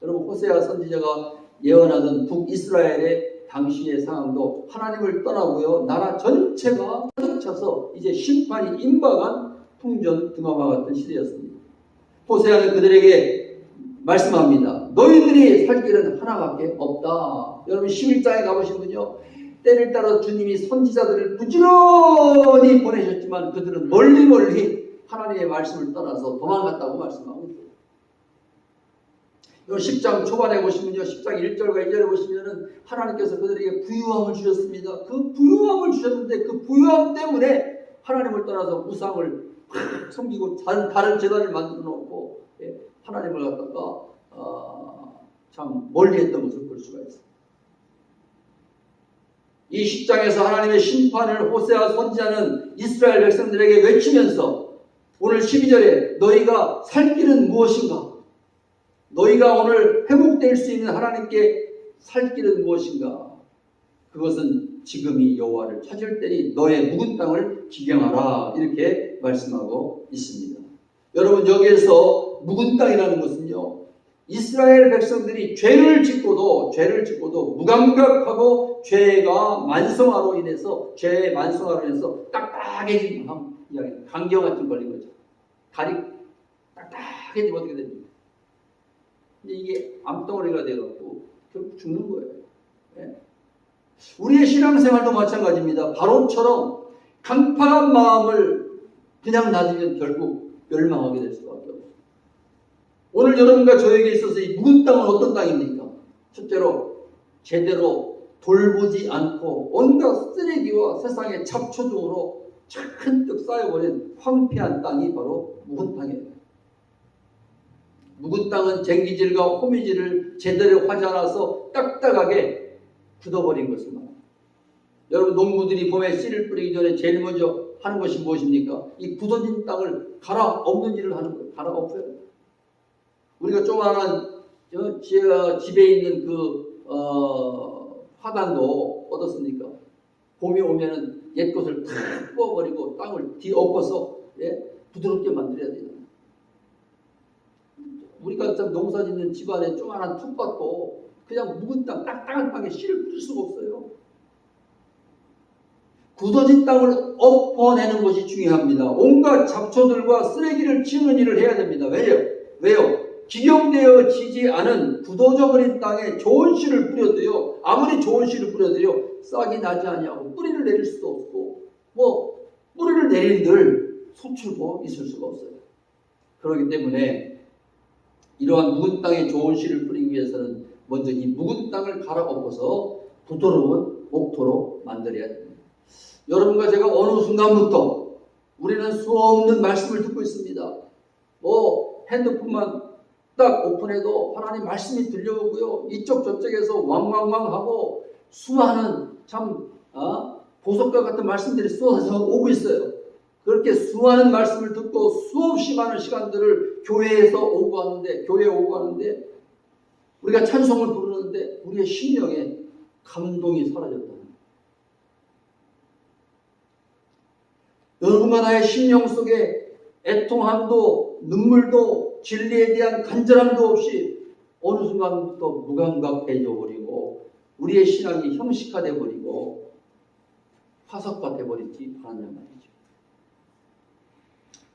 여러분 호세아 선지자가 예언하던 북이스라엘의 당시의 상황도 하나님을 떠나고요. 나라 전체가 가득 차서 이제 심판이 임박한 풍전등화와 같은 시대였습니다. 호세아는 그들에게 말씀합니다. 너희들이 살 길은 하나밖에 없다. 여러분 11장에 가보시면요. 때를 따라 주님이 선지자들을 부지런히 보내셨지만 그들은 멀리 하나님의 말씀을 떠나서 도망갔다고 말씀하고 있어요. 10장 초반에 보시면요. 10장 1절과 2절에 보시면은 하나님께서 그들에게 부유함을 주셨습니다. 그 부유함을 주셨는데 그 부유함 때문에 하나님을 떠나서 우상을 섬기고 다른 제단을 만들어 놓고 하나님을 갖다가 참 멀리했던 것을 볼 수가 있습니다. 이 10장에서 하나님의 심판을 호세아 선지자는 이스라엘 백성들에게 외치면서 오늘 12절에 너희가 살 길은 무엇인가? 너희가 오늘 회복될 수 있는 하나님께 살 길은 무엇인가? 그것은 지금이 여호와를 찾을 때니 너의 묵은 땅을 기경하라. 이렇게 말씀하고 있습니다. 여러분 여기에서 묵은 땅이라는 것은요. 이스라엘 백성들이 죄를 짓고도 무감각하고 죄의 만성화로 인해서 딱딱해진 강경 같은 걸린 거죠. 다리 딱딱해지면 어떻게 됩니까? 이게 암덩어리가 돼갖고 결국 죽는 거예요. 네? 우리의 신앙생활도 마찬가지입니다. 바로처럼 강팍한 마음을 그냥 놔두면 결국 멸망하게 될 수밖에 없어요. 오늘 여러분과 저에게 있어서 이 묵은 땅은 어떤 땅입니까? 첫째로 제대로 돌보지 않고 온갖 쓰레기와 세상의 잡초 등으로 잔뜩 쌓여버린 황폐한 땅이 바로 묵은 땅이에요. 묵은 땅은 쟁기질과 호미질을 제대로 하지 않아서 딱딱하게 굳어버린 것을 말합니다. 여러분 농부들이 봄에 씨를 뿌리기 전에 제일 먼저 하는 것이 무엇입니까? 이 굳어진 땅을 갈아엎는 일을 하는 거예요. 갈아엎어요. 우리가 조그마한 집에 있는 화단도 어떻습니까? 봄이 오면은 옛것을 다 뽑아버리고 땅을 뒤엎어서 부드럽게 만들어야 돼요. 우리가 농사 짓는 집안에 조그마한 텃밭도 그냥 묵은 땅, 딱딱한 땅에 씨를 뿌릴 수가 없어요. 굳어진 땅을 엎어내는 것이 중요합니다. 온갖 잡초들과 쓰레기를 치우는 일을 해야 됩니다. 왜요? 기경되어지지 않은 굳어져버린 땅에 좋은 씨를 뿌려도요. 아무리 좋은 씨를 뿌려도요. 싹이 나지 아니하고 뿌리를 내릴 수도 없고 뿌리를 내린들 소출고 있을 수가 없어요. 그렇기 때문에 이러한 묵은 땅에 좋은 씨를 뿌리기 위해서는 먼저 이 묵은 땅을 갈아엎어서 부드러운 옥토로 만들어야 됩니다. 여러분과 제가 어느 순간부터 우리는 수없는 말씀을 듣고 있습니다. 핸드폰만 딱 오픈해도 하나님 말씀이 들려오고요. 이쪽 저쪽에서 왕왕왕하고 수많은 보석과 같은 말씀들이 쏟아져 오고 있어요. 그렇게 수많은 말씀을 듣고 수없이 많은 시간들을 교회에 오고 하는데 우리가 찬송을 부르는데 우리의 심령에 감동이 사라졌다. 여러분과 나의 심령 속에 애통함도 눈물도 진리에 대한 간절함도 없이 어느 순간부터 무감각해져 버리고 우리의 신앙이 형식화돼 버리고 화석화 돼 버리지 않았냐 말이죠.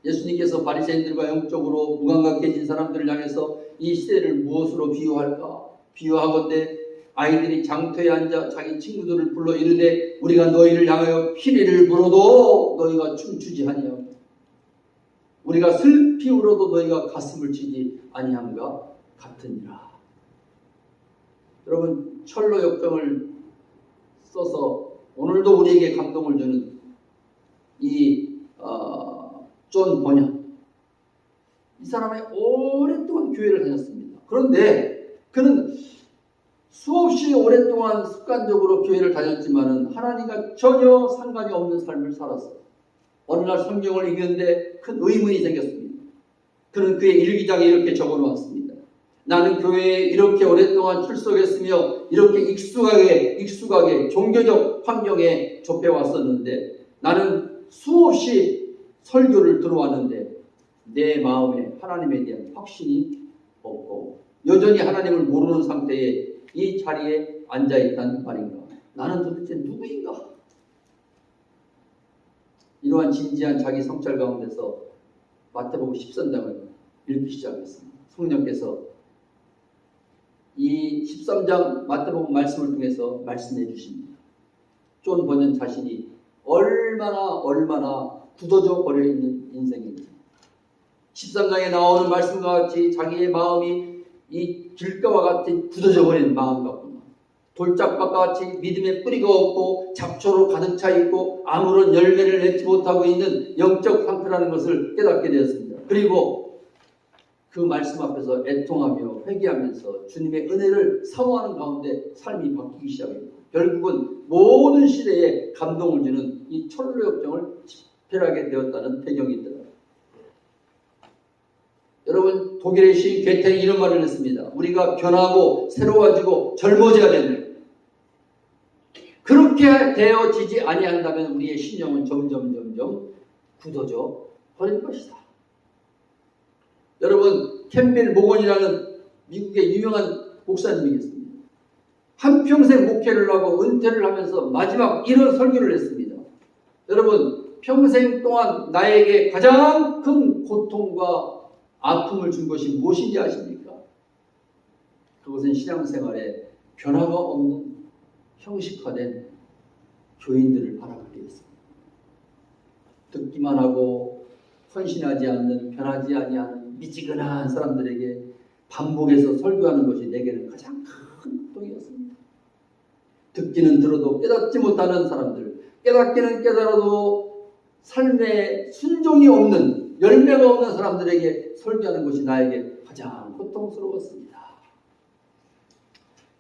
예수님께서 바리새인들과 영적으로 무감각해진 사람들을 향해서 이 시대를 무엇으로 비유할까? 비유하건대 아이들이 장터에 앉아 자기 친구들을 불러 이르되 우리가 너희를 향하여 피리를 불어도 너희가 춤추지 아니하고 우리가 슬피 울어도 너희가 가슴을 치지 아니함과 같으니라. 여러분, 철로 역정을 써서 오늘도 우리에게 감동을 주는 이 존 번역, 이 사람이 오랫동안 교회를 다녔습니다. 그런데 그는 수없이 오랫동안 습관적으로 교회를 다녔지만은 하나님과 전혀 상관이 없는 삶을 살았어요. 어느 날 성경을 읽는데 큰 의문이 생겼습니다. 그는 그의 일기장에 이렇게 적어놓았습니다. 나는 교회에 이렇게 오랫동안 출석했으며 이렇게 익숙하게 종교적 환경에 접해왔었는데 나는 수없이 설교를 들어왔는데 내 마음에 하나님에 대한 확신이 없고 여전히 하나님을 모르는 상태에 이 자리에 앉아있다는 말인가? 나는 도대체 누구인가? 이러한 진지한 자기 성찰 가운데서 마태복음 10장을 읽기 시작했습니다. 성령께서 이 13장 마태복음 말씀을 통해서 말씀해 주십니다. 존 번연 자신이 얼마나 굳어져 버려 있는 인생인지 13장에 나오는 말씀과 같이 자기의 마음이 이 길가와 같이 굳어져 버린 마음 같구나. 돌짝밭과 같이 믿음의 뿌리가 없고 잡초로 가득 차 있고 아무런 열매를 맺지 못하고 있는 영적 상태라는 것을 깨닫게 되었습니다. 그리고 그 말씀 앞에서 애통하며 회개하면서 주님의 은혜를 사모하는 가운데 삶이 바뀌기 시작합니다. 결국은 모든 시대에 감동을 주는 이 철로 역정을 집필하게 되었다는 배경이 있더라고요. 여러분, 독일의 시인 괴테는 이런 말을 했습니다. 우리가 변하고 새로워지고 젊어져야 된다. 그렇게 되어지지 아니한다면 우리의 신령은 점점 굳어져 버릴 것이다. 여러분, 캠벨 모건이라는 미국의 유명한 목사님이 있습니다. 한평생 목회를 하고 은퇴를 하면서 마지막 이런 설교를 했습니다. 여러분, 평생 동안 나에게 가장 큰 고통과 아픔을 준 것이 무엇인지 아십니까? 그것은 신앙생활에 변화가 없는 형식화된 교인들을 바라보게 했습니다. 듣기만 하고 헌신하지 않는, 변하지 아니하는 미지근한 사람들에게 반복해서 설교하는 것이 내게는 가장 큰 고통이었습니다. 듣기는 들어도 깨닫지 못하는 사람들, 깨닫기는 깨달아도 삶에 순종이 없는, 열매가 없는 사람들에게 설교하는 것이 나에게 가장 고통스러웠습니다.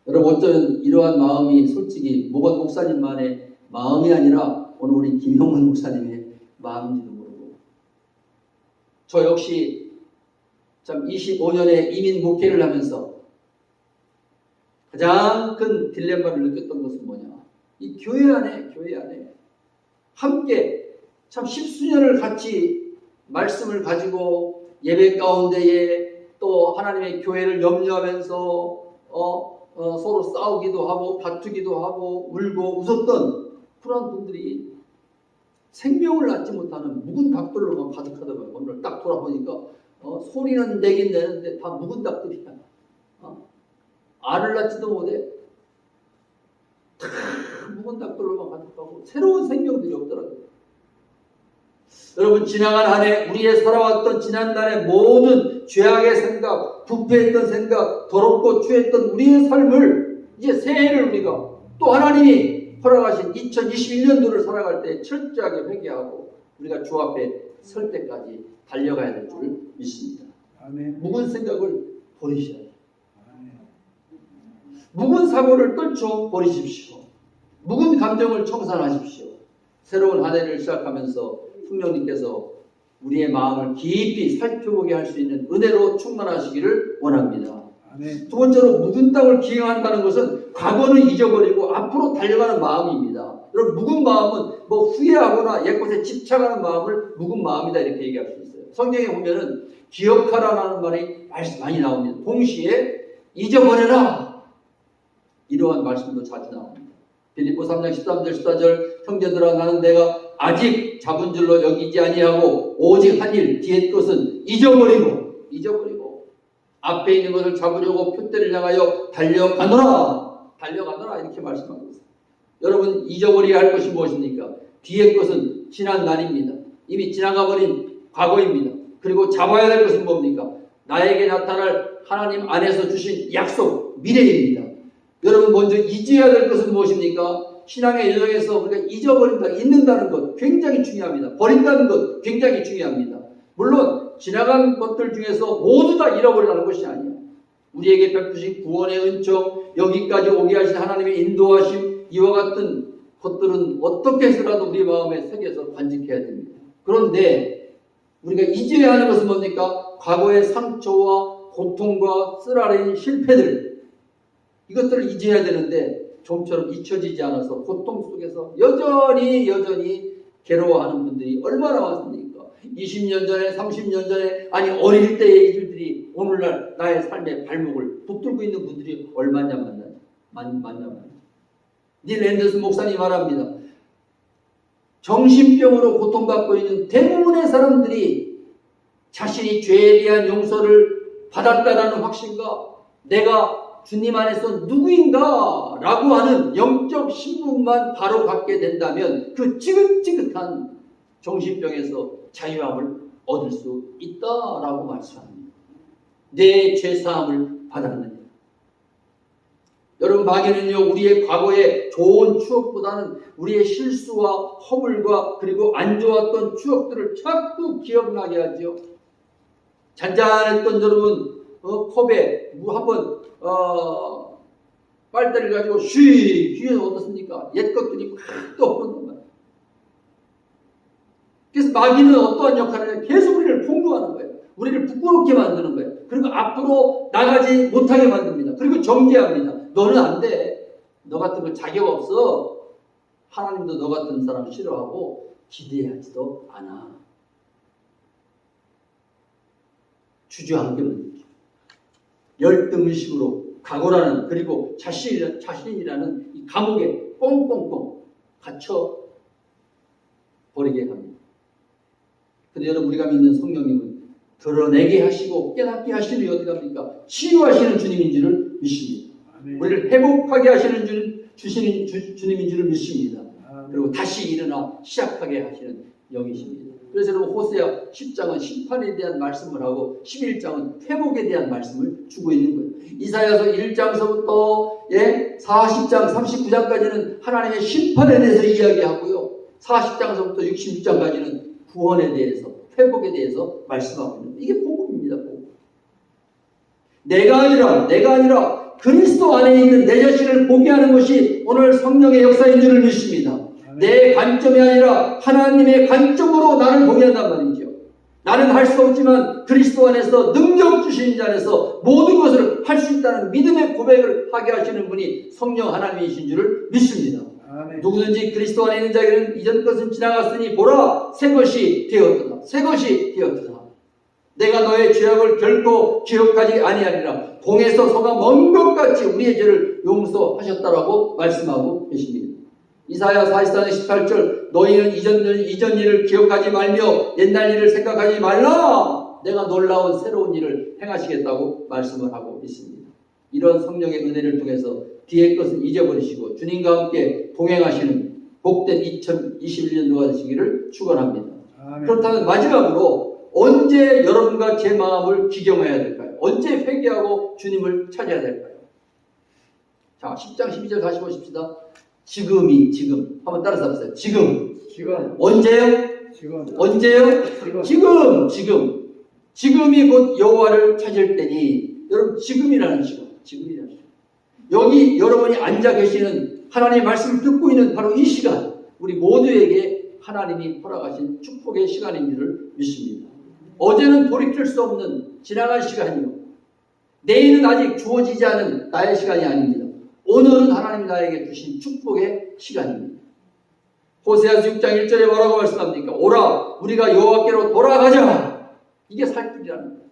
여러분, 어쩌면 이러한 마음이 솔직히 모건 목사님만의 마음이 아니라 오늘 우리 김형문 목사님의 마음인지도 모르고, 저 역시 참 25년의 이민 목회를 하면서 가장 큰 딜레마를 느꼈던 것은 뭐냐? 이 교회 안에 함께 참 십수년을 같이 말씀을 가지고 예배 가운데에 또 하나님의 교회를 염려하면서 서로 싸우기도 하고 다투기도 하고 울고 웃었던 그런 분들이 생명을 낳지 못하는 묵은 닭들로만 가득하더라고요. 오늘 딱 돌아보니까 소리는 내긴 내는데 다 묵은 닭들이야. 알을 낳지도 못해. 다 묵은 닭들로만 가득하고 새로운 생명들이 없더라고요. 여러분, 지나간 한 해 우리의 살아왔던 지난날의 모든 죄악의 생각, 부패했던 생각, 더럽고 추했던 우리의 삶을 이제 새해를 우리가 또 하나님이 허락하신 2021년도를 살아갈 때 철저하게 회개하고 우리가 주 앞에 설 때까지 달려가야 될 줄 믿습니다. 아멘. 묵은 생각을 버리셔야 돼요. 묵은 사고를 떨쳐 버리십시오. 묵은 감정을 청산하십시오. 새로운 한 해를 시작하면서 성령님께서 우리의 마음을 깊이 살펴보게 할 수 있는 은혜로 충만하시기를 원합니다. 아멘. 두 번째로 묵은 땅을 기행한다는 것은 과거는 잊어버리고 앞으로 달려가는 마음입니다. 여러분, 묵은 마음은 뭐 후회하거나 옛것에 집착하는 마음을 묵은 마음이다 이렇게 얘기할 수 있어요. 성경에 보면은 기억하라는 말이 많이 나옵니다. 동시에 잊어버려라 이러한 말씀도 자주 나옵니다. 빌립보 3장 13절 14절 형제들아 나는 내가 아직 잡은 줄로 여기지 아니하고 오직 한 일 뒤의 것은 잊어버리고 앞에 있는 것을 잡으려고 표대를 향하여 달려가노라 이렇게 말씀하고 있습니다. 여러분 잊어버려야 할 것이 무엇입니까? 뒤의 것은 지난 날입니다. 이미 지나가버린 과거입니다. 그리고 잡아야 될 것은 뭡니까? 나에게 나타날 하나님 안에서 주신 약속 미래입니다. 여러분 먼저 잊어야 될 것은 무엇입니까? 신앙의 여정에서 우리가 잊어버린다, 잊는다는 것 굉장히 중요합니다. 버린다는 것 굉장히 중요합니다. 물론 지나간 것들 중에서 모두 다 잃어버리라는 것이 아니에요. 우리에게 베푸신 구원의 은총, 여기까지 오게 하신 하나님의 인도하심, 이와 같은 것들은 어떻게 해서라도 우리 마음에 새겨서 간직해야 됩니다. 그런데 우리가 잊어야 하는 것은 뭡니까? 과거의 상처와 고통과 쓰라린 실패들, 이것들을 잊어야 되는데 좀처럼 잊혀지지 않아서 고통 속에서 여전히 괴로워하는 분들이 얼마나 많습니까? 20년 전에 30년 전에 아니 어릴 때의 일들이 오늘날 나의 삶의 발목을 붙들고 있는 분들이 얼마냐 만나요. 닐 앤더슨 목사님이 말합니다. 정신병으로 고통받고 있는 대부분의 사람들이 자신이 죄에 대한 용서를 받았다라는 확신과 내가 주님 안에서 누구인가 라고 하는 영적 신분만 바로 갖게 된다면 그 지긋지긋한 정신병에서 자유함을 얻을 수 있다라고 말씀합니다. 내 죄사함을 받았느냐. 여러분 마귀는요 우리의 과거의 좋은 추억보다는 우리의 실수와 허물과 그리고 안 좋았던 추억들을 자꾸 기억나게 하죠. 잔잔했던 여러분 컵에 물 한번 빨대를 가지고 휘어서 어떻습니까? 옛 것들이 막 떠오르는 거예요. 그래서 마귀는 어떠한 역할을 해요? 계속 우리를 폭로하는 거예요. 우리를 부끄럽게 만드는 거예요. 그리고 앞으로 나가지 못하게 만듭니다. 그리고 정죄합니다. 너는 안 돼. 너 같은 거 자격 없어. 하나님도 너 같은 사람 싫어하고 기대하지도 않아. 주저앉게 만들죠. 열등의식으로 각오라는 그리고 자신이라는 이 감옥에 꽁꽁꽁 갇혀 버리게 합니다. 근데 여러분 우리가 믿는 성령님은 드러내게 하시고 깨닫게 하시는 어디 갑니까? 치유하시는 주님인 줄을 믿습니다. 아멘. 우리를 회복하게 하시는 주님인 줄을 믿습니다. 아멘. 그리고 다시 일어나 시작하게 하시는 영이십니다. 그래서 여러분 호세아 10장은 심판에 대한 말씀을 하고 11장은 회복에 대한 말씀을 주고 있는 거예요. 이사야서 1장서부터 40장 39장까지는 하나님의 심판에 대해서 이야기하고요. 40장서부터 66장까지는 구원에 대해서 회복에 대해서 말씀하고 있는 거예요. 이게 복음입니다. 복음. 내가 아니라 그리스도 안에 있는 내 자신을 보게 하는 것이 오늘 성령의 역사인 줄을 믿습니다. 내 관점이 아니라 하나님의 관점으로 나를 보게 한단 말이죠. 나는 할 수 없지만 그리스도 안에서 능력 주신 자 안에서 모든 것을 할 수 있다는 믿음의 고백을 하게 하시는 분이 성령 하나님이신 줄을 믿습니다. 아멘. 누구든지 그리스도 안에 있는 자에게는 이전 것은 지나갔으니 보라 새 것이 되었도다. 새 것이 되었도다. 내가 너의 죄악을 결코 기억하지 아니하리라. 동에서 서가 먼 것 같이 우리의 죄를 용서하셨다라고 말씀하고 계십니다. 이사야 44장 18절 너희는 이전 일을 기억하지 말며 옛날 일을 생각하지 말라. 내가 놀라운 새로운 일을 행하시겠다고 말씀을 하고 있습니다. 이런 성령의 은혜를 통해서 뒤의 것을 잊어버리시고 주님과 함께 동행하시는 복된 2021년도가 되시기를 축원합니다. 아멘. 그렇다면 마지막으로 언제 여러분과 제 마음을 기경해야 될까요? 언제 회개하고 주님을 찾아야 될까요? 자, 10장 12절 다시 보십시다. 지금 한번 따라서 합시다. 지금 언제요? 언제요? 지금이 곧 여호와를 찾을 때니. 여러분 지금이라는 시간. 여기 여러분이 앉아 계시는 하나님의 말씀을 듣고 있는 바로 이 시간, 우리 모두에게 하나님이 허락하신 축복의 시간인 줄을 믿습니다. 어제는 돌이킬 수 없는 지나간 시간이요, 내일은 아직 주어지지 않은 나의 시간이 아닙니다. 오늘은 하나님 나에게 주신 축복의 시간입니다. 호세아서 6장 1절에 뭐라고 말씀합니까? 오라 우리가 여호와께로 돌아가자. 이게 살 길이라는 거예요.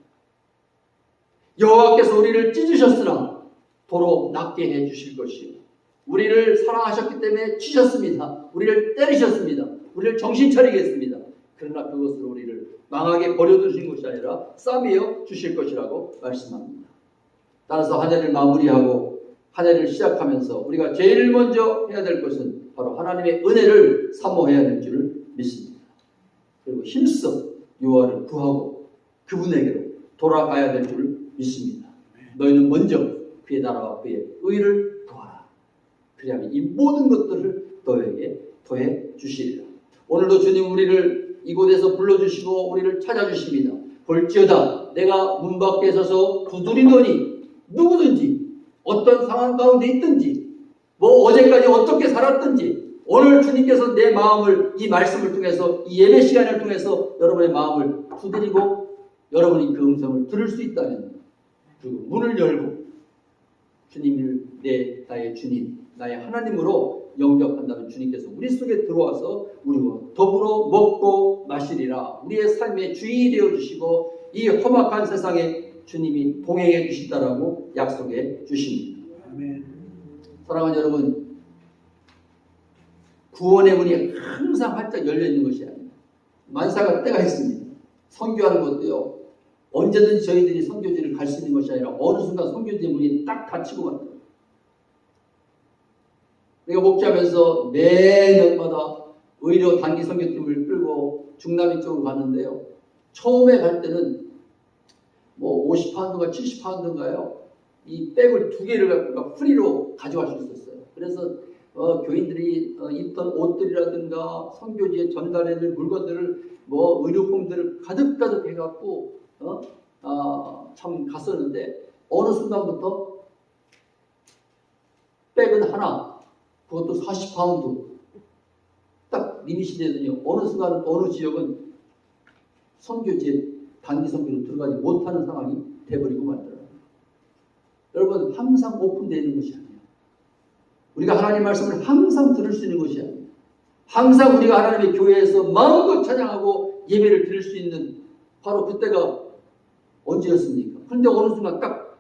여호와께서 우리를 찢으셨으나 도로 낫게 해주실 것이요. 우리를 사랑하셨기 때문에 치셨습니다. 우리를 때리셨습니다. 우리를 정신 차리겠습니다. 그러나 그것으로 우리를 망하게 버려두신 것이 아니라 싸매어 주실 것이라고 말씀합니다. 따라서 한 해를 마무리하고 한 해를 시작하면서 우리가 제일 먼저 해야 될 것은 바로 하나님의 은혜를 사모해야 될 줄을 믿습니다. 그리고 힘써 여호와를 구하고 그분에게로 돌아가야 될 줄을 믿습니다. 너희는 먼저 그의 나라와 그의 의를 구하라. 그리하면 이 모든 것들을 너에게 더해 주시리라. 오늘도 주님 우리를 이곳에서 불러주시고 우리를 찾아주십니다. 볼지어다 내가 문 밖에 서서 두드리노니 누구든지 어떤 상황 가운데 있든지 뭐 어제까지 어떻게 살았든지 오늘 주님께서 내 마음을 이 말씀을 통해서 이 예배 시간을 통해서 여러분의 마음을 두드리고 여러분이 그 음성을 들을 수 있다면 그 문을 열고 주님을 나의 주님 나의 하나님으로 영접한다면 주님께서 우리 속에 들어와서 우리와 더불어 먹고 마시리라. 우리의 삶의 주인이 되어주시고 이 험악한 세상에 주님이 동행해 주신다라고 약속해 주십니다. 아멘. 사랑하는 여러분, 구원의 문이 항상 활짝 열려있는 것이 아닙니다. 만사가 때가 있습니다. 선교하는 것도요, 언제든지 저희들이 선교지를 갈 수 있는 것이 아니라 어느 순간 선교지의 문이 딱 닫히고 말아요. 우리가 목회하면서 매년마다 의료 단기 선교팀을 끌고 중남미 쪽으로 가는데요. 처음에 갈 때는 뭐 50파운드가 70파운드인가요? 이 백을 2개를 갖고 프리로 가져갈 수 있었어요. 그래서 교인들이 입던 옷들이라든가 선교지에 전달해야 될 물건들을 뭐 의료품들을 가득가득 해갖고 참 갔었는데 어느 순간부터 백은 하나 그것도 40파운드 딱 리밋이 되더니 어느 순간 어느 지역은 선교지에 단기 선교로 들어가지 못하는 상황이 돼버리고 말더라고요. 여러분 항상 오픈되어 있는 것이 아니에요. 우리가 하나님 말씀을 항상 들을 수 있는 것이 아니에요. 항상 우리가 하나님의 교회에서 마음껏 찬양하고 예배를 드릴 수 있는 바로 그때가 언제였습니까? 그런데 어느 순간 딱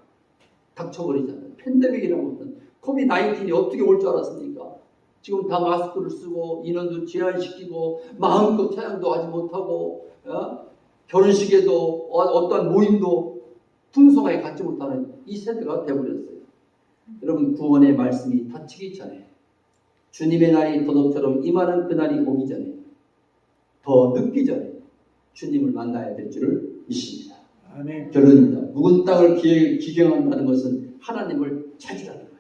닥쳐버리잖아요. 팬데믹이라고 하는 코비드-19이 어떻게 올 줄 알았습니까? 지금 다 마스크를 쓰고 인원도 제한시키고 마음껏 찬양도 하지 못하고 결혼식에도 어떠한 모임도 풍성하게 갖지 못하는 이 세대가 되어버렸어요. 여러분 구원의 말씀이 닫히기 전에 주님의 날이 도둑처럼 임하는 그날이 오기 전에 더 늦기 전에 주님을 만나야 될 줄을 믿습니다. 아멘. 결론입니다. 묵은 땅을 기경한다는 것은 하나님을 찾으라는 거예요.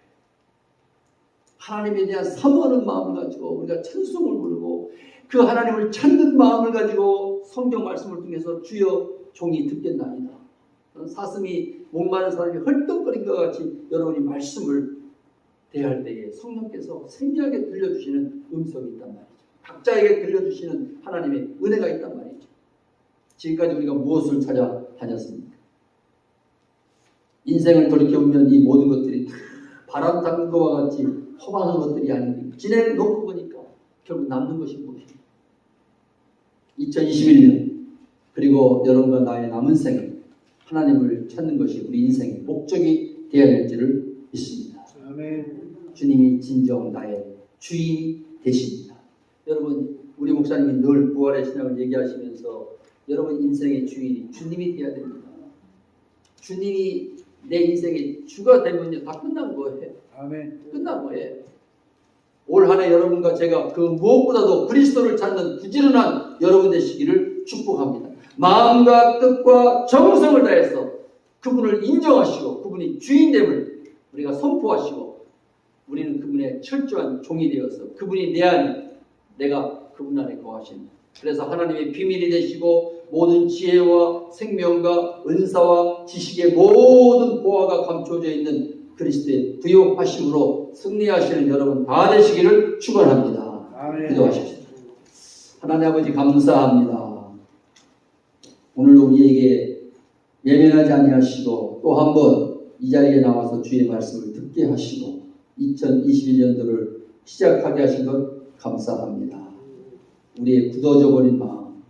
하나님에 대한 사모하는 마음을 가지고 우리가 찬송을 부르고 그 하나님을 찾는 마음을 가지고 성경 말씀을 통해서 주여 종이 듣겠나이다. 사슴이 목마른 사람이 헐떡거린 것 같이 여러분이 말씀을 대할 때에 성령께서 생생하게 들려주시는 음성이 있단 말이죠. 각자에게 들려주시는 하나님의 은혜가 있단 말이죠. 지금까지 우리가 무엇을 찾아 다녔습니까? 인생을 돌이켜보면 이 모든 것들이 다 바람 닦는 것과 같이 허망한 것들이 아닙니다. 지내놓고 보니까 결국 남는 것이 무엇입니까? 2021년 그리고 여러분과 나의 남은 생에 하나님을 찾는 것이 우리 인생의 목적이 되어야 될지를 믿습니다. 아멘. 주님이 진정 나의 주인이 되십니다. 여러분 우리 목사님이 늘 부활의 신앙을 얘기하시면서 여러분 인생의 주인이 주님이 되어야 됩니다. 주님이 내 인생의 주가 되면요 다 끝난 거예요. 아멘. 끝난 거예요. 올 한 해 여러분과 제가 그 무엇보다도 그리스도를 찾는 부지런한 여러분 되시기를 축복합니다. 마음과 뜻과 정성을 다해서 그분을 인정하시고 그분이 주인됨을 우리가 선포하시고 우리는 그분의 철저한 종이 되어서 그분이 내 안에 내가 그분 안에 거하십니다. 그래서 하나님의 비밀이 되시고 모든 지혜와 생명과 은사와 지식의 모든 보화가 감춰져 있는 그리스도의 부요하심으로 승리하시는 여러분 다 되시기를 축원합니다. 아멘. 기도하십시오. 하나님 아버지 감사합니다. 오늘도 우리에게 예면하지 아니하시고 또 한 번 이 자리에 나와서 주의 말씀을 듣게 하시고 2021년도를 시작하게 하신 것 감사합니다. 우리의 굳어져 버린 마음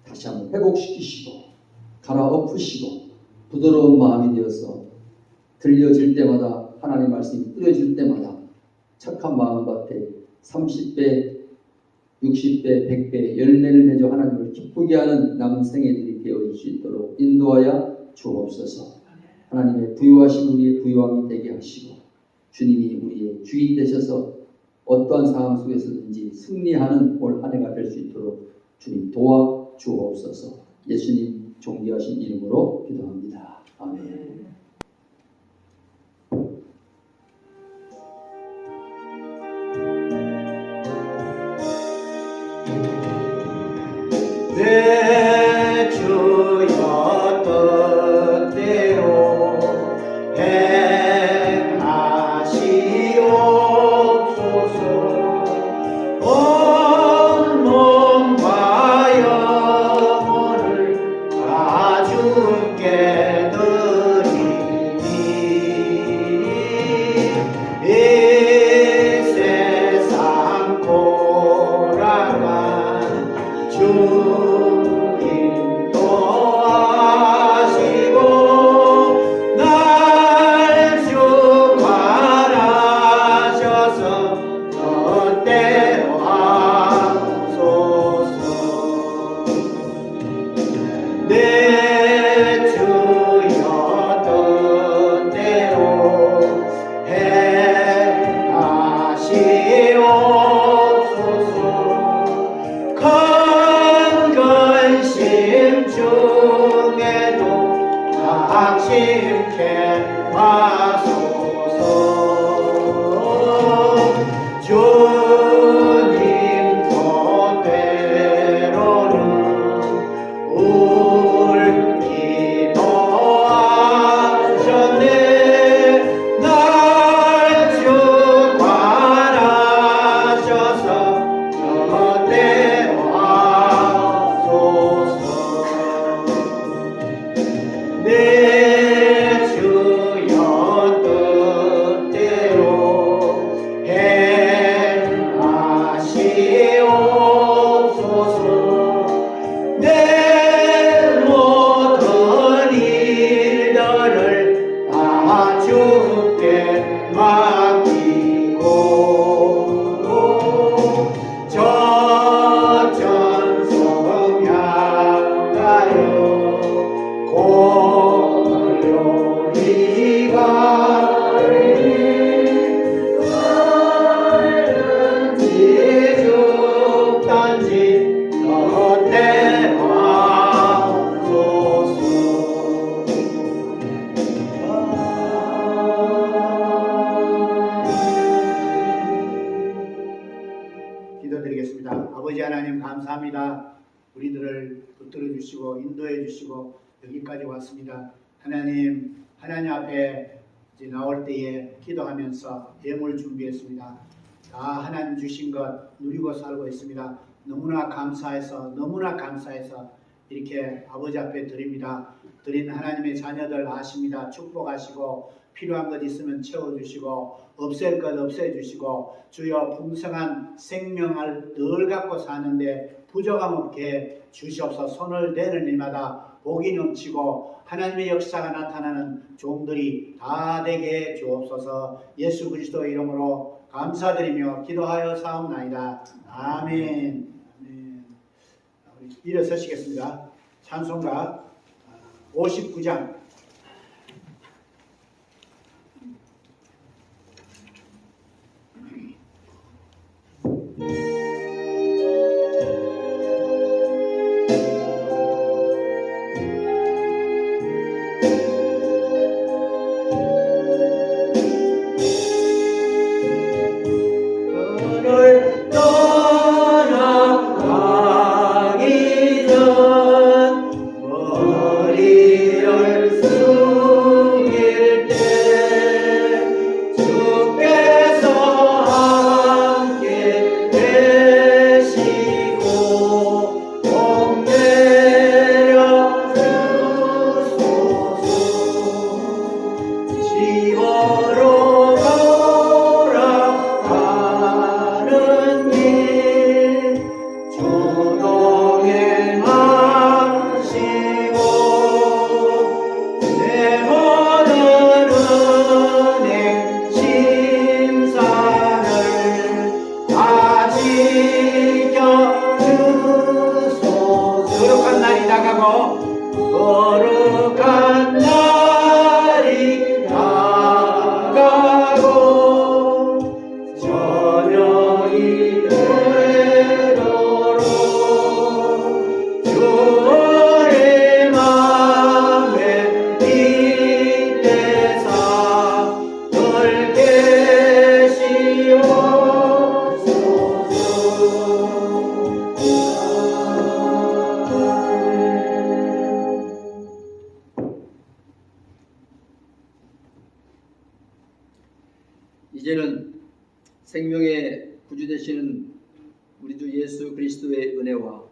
다시 한번 회복시키시고 갈아엎으시고 부드러운 마음이 되어서 들려질 때마다 하나님 말씀이 뿌려질 때마다 착한 마음밭에 30배, 60배, 100배 열매를 맺어 하나님을 기쁘게 하는 남은 생애들이 되어질 수 있도록 인도하여 주옵소서. 하나님의 부유하신 우리의 부유함이 되게 하시고 주님이 우리의 주인 되셔서 어떠한 상황 속에서든지 승리하는 올 한 해가 될 수 있도록 주님 도와 주옵소서. 예수님 존귀하신 이름으로 기도합니다. 아멘. 내 주여 뜻대로 행하시옵소서. 온 몸과 영혼을 다 주께 드리니 이 세상 돌아간 주님 도와시고 날 주관하셔서 뜻대로 하소서. 내 주여 뜻대로 행하시옵소서. 큰 근심 중에도 당신께 마소서. 주님 뜻대로는 울 기도하셨네. 날 주관하셔서 뜻대로 하소서. 내 주여 뜻대로 행하시옵소서. 내 모든 일들을 다 주께 맡기고 저 전성 향하여 고요히 가리니 얼른지 죽단지 뜻대로 하소서. 기도드리겠습니다. 아버지 하나님 감사합니다. 우리들을 붙들어 주시고 인도해 주시고 여기까지 왔습니다. 하나님 앞에 이제 나올 때에 기도하면서 예물 준비했습니다. 다 하나님 주신 것 누리고 살고 있습니다. 너무나 감사해서 이렇게 아버지 앞에 드립니다. 드린 하나님의 자녀들 아십니다. 축복하시고 필요한 것 있으면 채워주시고 없앨 것 없애주시고 주여 풍성한 생명을 늘 갖고 사는데 부족함 없게 주시옵소서. 손을 대는 일마다 복이 넘치고 하나님의 역사가 나타나는 종들이 다 되게 주옵소서. 예수 그리스도 이름으로 감사드리며 기도하여 사옵나이다. 아멘. 우리 일어서시겠습니다. 찬송가 59장 떠나가기 전 머리를 다가가고 거룩한 날이 다가고 저녁이 되도록 주의 맘에 빛대사 늘 이제는 생명의 구주 되시는 우리 주 예수 그리스도의 은혜와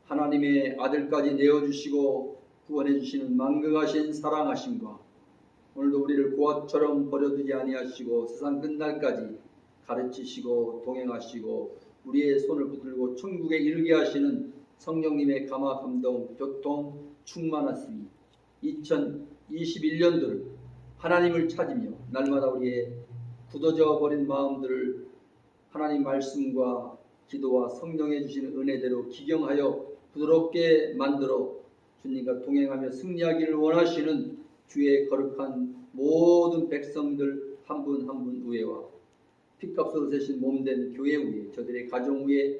하나님의 아들까지 내어주시고 구원해 주시는 만극하신 사랑하심과 오늘도 우리를 고아처럼 버려두지 아니하시고 세상 끝날까지 가르치시고 동행하시고 우리의 손을 붙들고 천국에 이르게 하시는 성령님의 감화 감동 교통 충만하시니 2021년도를 하나님을 찾으며 날마다 우리의 굳어져 버린 마음들을 하나님 말씀과 기도와 성령에 주시는 은혜대로 기경하여 부드럽게 만들어 주님과 동행하며 승리하기를 원하시는 주의 거룩한 모든 백성들 한 분 한 분 위에와 피값으로 세신 몸된 교회 위에 저들의 가정 위에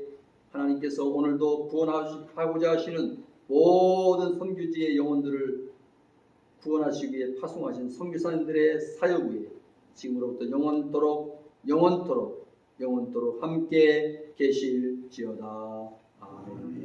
하나님께서 오늘도 구원하고자 하시는 모든 선교지의 영혼들을 구원하시기 위해 파송하신 선교사님들의 사역 위에 지금으로부터 영원토록 함께 계실지어다. 아멘.